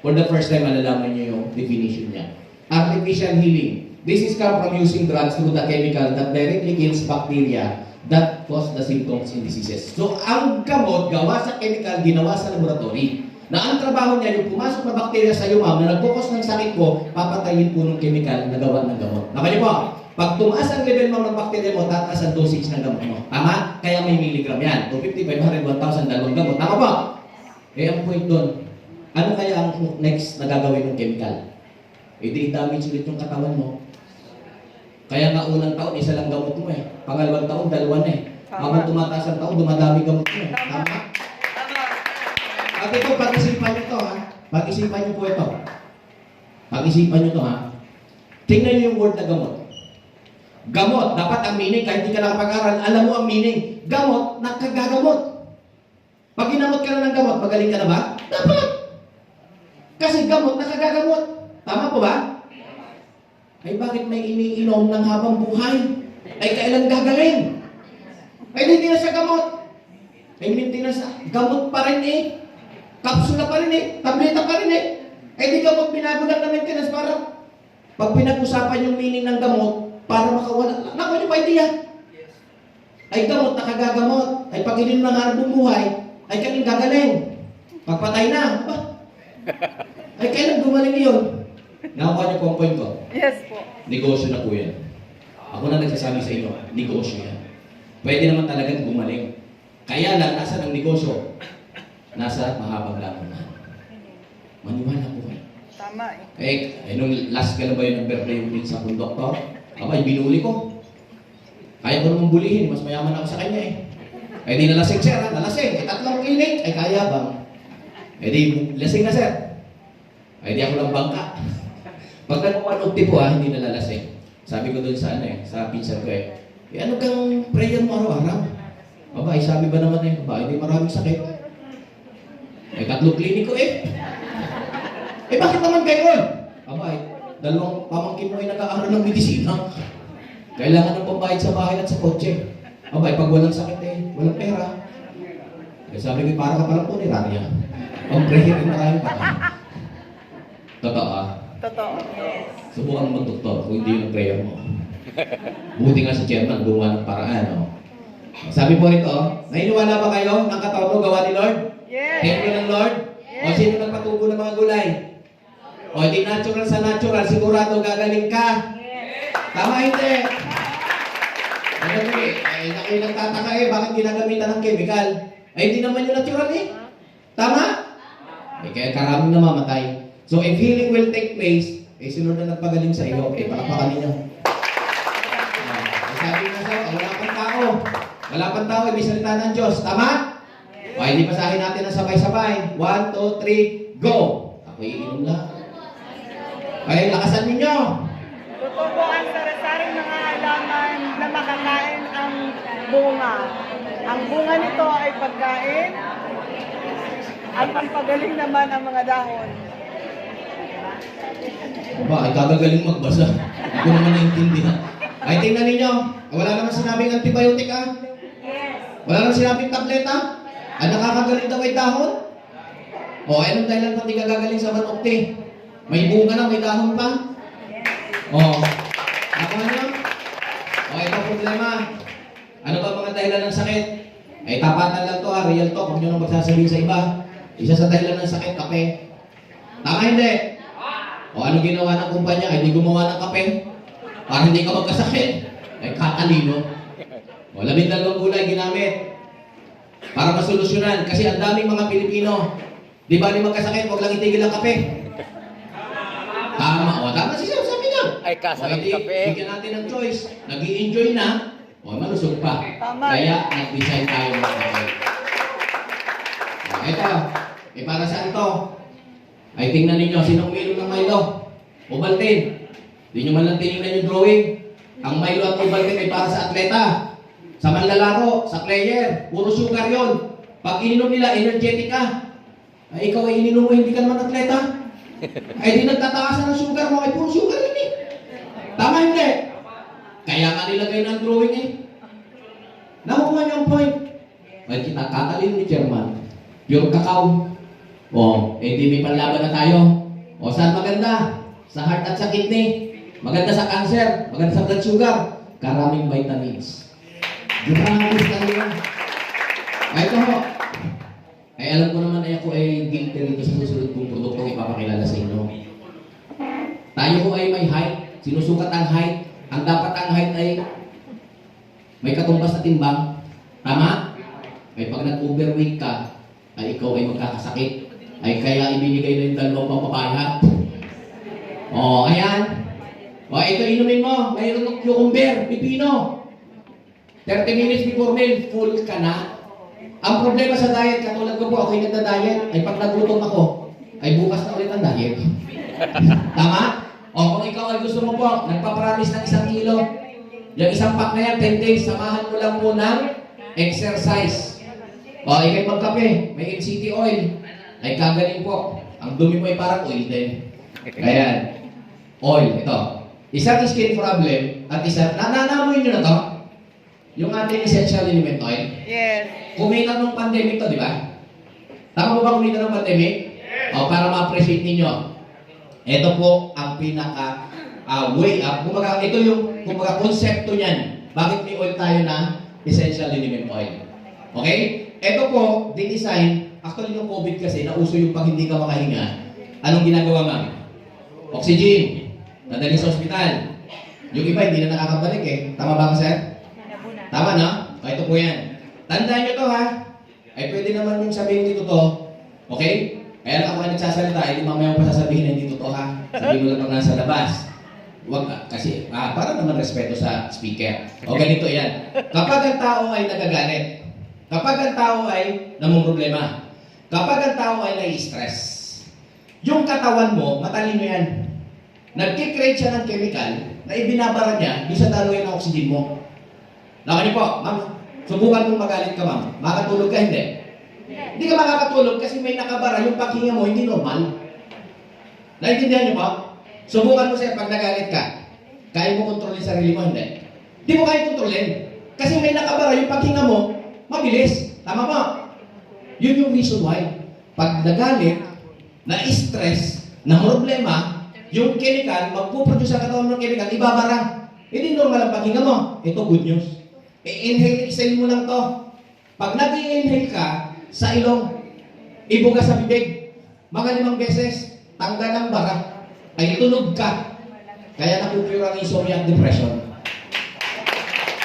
For the first time, malalaman niyo yung definition niya. Artificial healing. This is come from using drugs through the chemical that directly kills bacteria that cause the symptoms and diseases. So, ang gamot, gawa sa chemical, ginawa sa laboratory. Na ang trabaho niya, yung pumasok na bacteria sa iyo, ma'am, na nagkukos ng sakit ko, papatayin po ng chemical na gawa ng gamot. Nakanya po, pag tumaas ang level mo ng bacteria mo, tataas ang dosage ng gamot mo. Tama? Kaya may milligram yan. 250, 500, 1,000, dalawang gamot. Tama po? Ang point doon, ano kaya ang next na gagawin ng chemical? Di damage ulit yung katawan mo. Kaya nga unang taon, isa lang gamot mo Pangalawang taon, dalawa na Habang tumataas ang taon, dumadami gamot mo Tama? At ito, pag-isipan nyo ito Pag-isipan nyo po ito. Pag-isipan nyo ito Tingnan nyo yung word na gamot. Gamot, dapat ang meaning, kahit hindi ka nakapag-aral, alam mo ang meaning. Gamot, nakagagamot. Pag ginamot ka na ng gamot, magaling ka na ba? Dapat! Kasi gamot, nakagagamot. Tama po ba? Ay bakit may iniinom ng habang buhay? Ay kailan gagaling? Ay hindi na siya gamot. Ay maintenance na. Gamot pa rin Kapsula pa rin tableta pa rin Ay di gamot, binago lang na maintenance para pag pinag-usapan yung meaning ng gamot, para makawala. Naku, ano ba idea? Ay gamot, nakagagamot. Ay pag ininom ng habang buhay, ay kailan gagaling? Pagpatay na. Ay kailan gumaling yun? Nakuha niyo po ang point ko? Yes po. Negosyo na po yan. Ako na nagsasabi sa inyo, negosyo yan. Pwede naman talagang gumaling. Kaya lang, nasa ng negosyo? Nasa mahabang lamunan. Maniwala po kayo. Tama eh. Nung last ka na ba yung nag-birthday yung sa akong doktor? Aba, binuli ko. Kaya ko naman bulihin, mas mayaman ako sa kanya eh. Di nalasing sir, ha? Nalasing. 3 clinic, kaya bang? Di lasing na sir. Di ako lang bangka. Pag nag-1 po hindi nalalasing. Sabi ko doon sa sa pinsan ko ano kang prayer mo araw-araw? Aba, sabi ba naman hindi maraming sakit. 3 kliniko bakit naman kayo? Aba, 2 pamangkin mo nag-aaral ng medisina. Kailangan ng pambayad sa bahay at sa kotse. Aba, pag walang sakit walang pera. Sabi ko, para ka palang punerarya. Ang prayer maraming pa. Totoo Totoo. Yes. Subukan mo mag-doktor kung hindi yung prayer mo. Buti nga si chairman gumawa ng paraan. Sabi po rito, naniniwala ba kayo ng katawan mo gawa ni Lord? Yes. Templo ng Lord? Yes. O sino nagpatubo ng mga gulay? O di natural sa natural, sigurado gagaling ka. Yes. Tama hindi? Kayo nagtataka bakit ginagamitan ng chemical? Hindi naman yung natural Tama? Kaya karaming namamatay. So if healing will take place, sino na nagpagaling sa iyo? Palakpakan ninyo. Sabi nga sa wala pang tao. Wala pang tao, ibig salita ng Diyos. Tama? Hindi basahin natin ng sabay-sabay. 1, 2, 3, go! Ako iinom lang. Lakasan ninyo. Totoo po ang sarasaring mga halaman na makakain ang bunga. Ang bunga nito ay pagkain at pampagaling naman ang mga dahon. Kagagaling magbasa. Hindi ko naman naintindihan. Tingnan ninyo. Wala naman sinabing antibiotic Wala naman sinabing tableta. Nakakagaling daw ay dahon. Anong dahilan pati kagagaling sa manokte? May bunga na, may dahon pa. Nakuha nyo? Ito problema. Ano ba mga dahilan ng sakit? Tapatan lang to real talk. Huwag nyo nang magsasabihin sa iba. Isa sa dahilan ng sakit, kape. Tama hindi? Ano ginawa ng kumpanya? Hindi gumawa ng kape. Para hindi ka magkasakit. Katalino. 12 gulay ginamit. Para masolusyonan. Kasi ang daming mga Pilipino. Di ba magkasakit? Huwag lang itigil ang kape. Tama. Tama siya. Sabi niya. Kasarap kape. Bigyan natin ng choice. Nag-i-enjoy na. Malusog pa. Tama. Kaya nag-design tayo ng kape. Ito. Para saan ito? Tingnan ninyo, sinong uminom ng Milo? Ovaltine. Hindi nyo man lang tinignan yung drawing. Ang Milo at Ovaltine ay para sa atleta. Sa manlalaro, sa player. Puro sugar yon. Pag ininom nila, energetic ka. Ikaw ay ininom mo, hindi ka naman atleta. Di nagtataasan ng sugar mo, puro sugar yun Tama hindi? Kaya nga nilagay ng drawing Nakuha niyo ang point. Kita katalino ni Chairman. Pure cacao. Di may panlaban na tayo. Saan maganda? Sa heart at sa kidney. Maganda sa cancer. Maganda sa blood sugar. Karaming vitamins. Grabe talaga. Ito ho. Alam ko naman ako guilty rito sa susunod kong produktong ipapakilala sa inyo. Tayo ko ay may height. Sinusukat ang height. Ang dapat ang height ay may katumbas na timbang. Tama? Pag nag-overweight ka, ikaw ay magkakasakit. Kaya ibinigay na yung 2 papapayat. Ayan. Ito inumin mo. Mayroon ng cucumber, pipino. 30 minutes before meal, full ka na. Ang problema sa diet, katulad ko po, ako'y nagda-diet, pag nagutom ako, bukas na ulit ang diet. Tama? Kung ikaw ay gusto mo po, nagpapromise ng 1 kilo, yung 1 pack na yan, 10 days, samahan mo lang po ng exercise. Ikay magkape, may MCT oil. Kagaling po. Ang dumi mo ay parang oil din. Ayan. Oil, ito. Isang skin problem at isang, nanamoy nyo na to? Yung ating essential element oil. Yes. Kumita nung pandemic to, di ba? Tama mo ba kumita ng pandemic? Para ma-appreciate ninyo. Ito po ang pinaka way up. Ito yung konsepto niyan. Bakit may oil tayo na essential element oil? Okay? Ito po, dinesign. Actually, yung COVID kasi, nauso yung pag hindi ka makahinga. Anong ginagawa, ma'am? Oxygen. Nadali sa ospital. Yung iba, hindi na nakakabalik Tama ba, sir? Tama na? Ito po yan. Tandaan nyo to ha. Ay pwede naman yung sabihin dito to. Okay? Kaya lang ako ay nagsasalita, hindi mamaya mo pa sasabihin na hindi totoo ha. Sabihin mo lang pag nasa labas. Huwag kasi, para naman respeto sa speaker. O ganito yan. Kapag ang tao ay nagagalit, kapag ang tao ay namumroblema, kapag ang tao ay nai-stress, yung katawan mo, matalino yan. Nagkikreate siya ng chemical na ibinabara niya doon sa daloy ng oxygen mo. Naman niyo po, ma'am, subukan mong magalit ka ma'am. Makatulog ka, hindi? Hindi ka makakatulog kasi may nakabara yung paghinga mo, hindi normal. Naintindihan niyo po? Subukan mo siya pag nagalit ka. Kaya mo kontrolin sarili mo, hindi? Hindi mo kaya kontrolin. Kasi may nakabara yung paghinga mo, mabilis. Tama ba? Yun yung reason why. Pag nagalit, na-stress, na problema, yung chemical, magpuproduce ang katawan ng chemical, ibabara. Hindi normal ang paghinga mo. Ito good news. I-inhale, exhale mo lang to. Pag nag-inhale ka, sa ilong, ibuga sa bibig, mga 5 beses, tanggal ang bara, ay tulog ka. Kaya napupure ang insomnia at depression.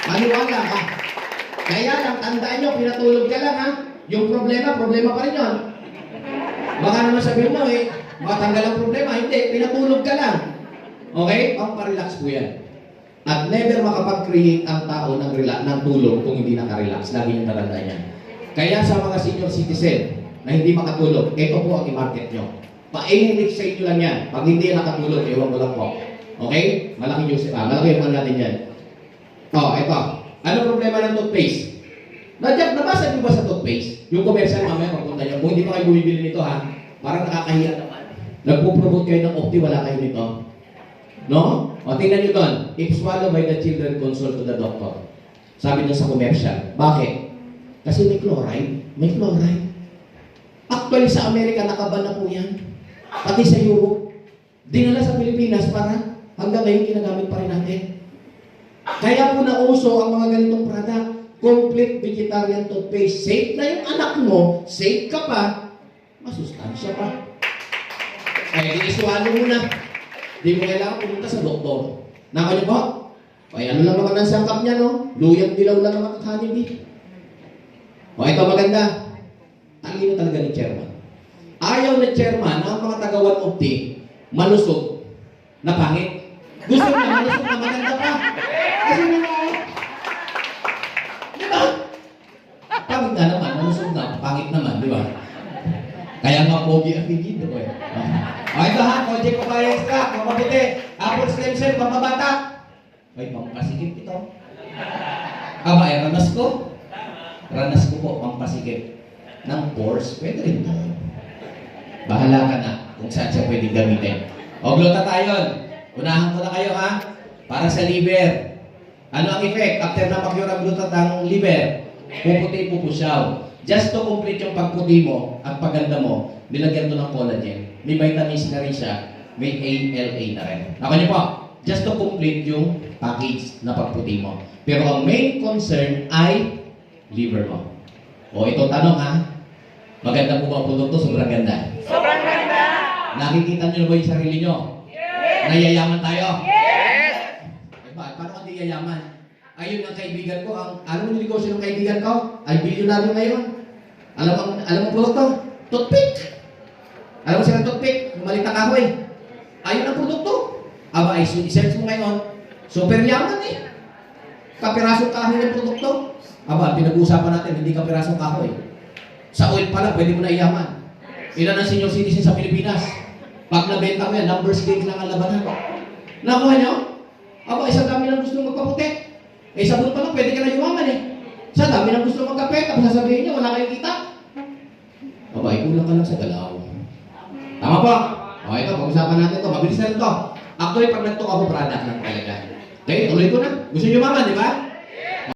Maniwala ka. Kaya lang, tandaan nyo, pinatulog ka lang ha. Yung problema pa rin yun. Baka naman sabihin mo matanggal ang problema. Hindi, pinatulog ka lang. Okay? Pamparelax po yan. At never makapag-create ang tao ng tulog kung hindi nakarelax. Lagi yung tatandaan yan. Kaya sa mga senior citizen na hindi makatulog, ito po ang i-market nyo. Pa-inhibit sa inyo lang yan. Pag hindi nakatulog, ewan ko lang po. Okay? Malaking news. Malaki yung natin yan. Ito. Ano problema ng toothpaste? Nabasa niyo ba sa toothpaste? Yung commercial mamaya, pagpunta nyo. Kung hindi pa kayo bumibili nito ha, parang nakakahiya naman. Nagpo-promote kayo ng Opti, wala kayo nito. No? Tingnan nyo doon. If swallowed by the children, consult to the doctor. Sabi nyo sa commercial. Bakit? Kasi may chloride. May chloride. Actually, sa Amerika, nakaban na po yan. Pati sa Europe. Dinala sa Pilipinas para hanggang ngayon ginagamit pa rin natin. Kaya po nauso ang mga ganitong product. Complete vegetarian toothpaste. Safe na yung anak mo. Safe ka pa. Masustansya pa. Kaya i-swallow mo na. Di mo kailangan pumunta sa doktor. Naka niyo po? Kaya ano lang naman ang sangkap niya, no? Luyang dilaw lang naman at honeybee. Ito maganda. Talino talaga ni chairman. Ayaw na chairman na ang mga tagawan opti malusog na pangit. Gusto niya malusog na maganda pa. Kasi nila, di ba? Pangit na naman, malusog na, pangit naman, di ba? Kaya nga pogi ang pinito ko eh. Ito ha, project ko kaya extra, mabuti. Apple stem cell, pambabata. Ay, pampasikip ito. Ranas ko. Ranas ko po, pampasikip. Ng pores, pwede rin po. Bahala ka na kung saan siya pwedeng gamitin. O, glutathione. Unahan ko na kayo ha. Para sa liver. Ano ang effect? After na mag-cure ang glutathione ng liver, puputi, pupusyaw. Just to complete yung pagputi mo at paganda mo, nilagyan to ng collagen. May vitamins na rin siya. May ALA na rin. Ako niyo po, just to complete yung package na pagputi mo. Pero ang main concern ay liver mo. O, ito tanong ha. Maganda po ba ang produkto? Sobrang ganda. Sobrang ganda! Nakikita nyo na ba yung sarili nyo? Yes! Nayayaman tayo? Yes! Paano ka di yayaman? Ayun ang kaibigan ko. Alam mo yung negosyo ng kaibigan ko? Ay bilyonaryo ngayon. Alam mo produkto? Toothpick! Alam mo silang toothpick? Yung maliit na kahoy. Ayun ang produkto. Aba, i-search mo ngayon. Super yaman eh. Kapirasong kahoy ng produkto. Aba, pinag-uusapan natin, hindi kapirasong kahoy. Sa oil pala, pwede mo na iyaman. Ilan ang senior citizen sa Pilipinas? Pag nabenta mo yan, numbers game lang ang labanan. Nakuha nyo? Aba, isang dami lang gusto magpaputi. Sabon pa lang, pwede ka na yumaman eh. Sa dami lang gusto magkape, tapos sasabihin niya, wala kayong kita. Aba, kulang ka lang sa galaw. Tama po? Ito, pag-usapan natin ito. Mabilis na rin ito. Actually, pag nagtok ako, product lang talaga. Okay, tuloy ko na. Gusto niyo yumaman, di ba?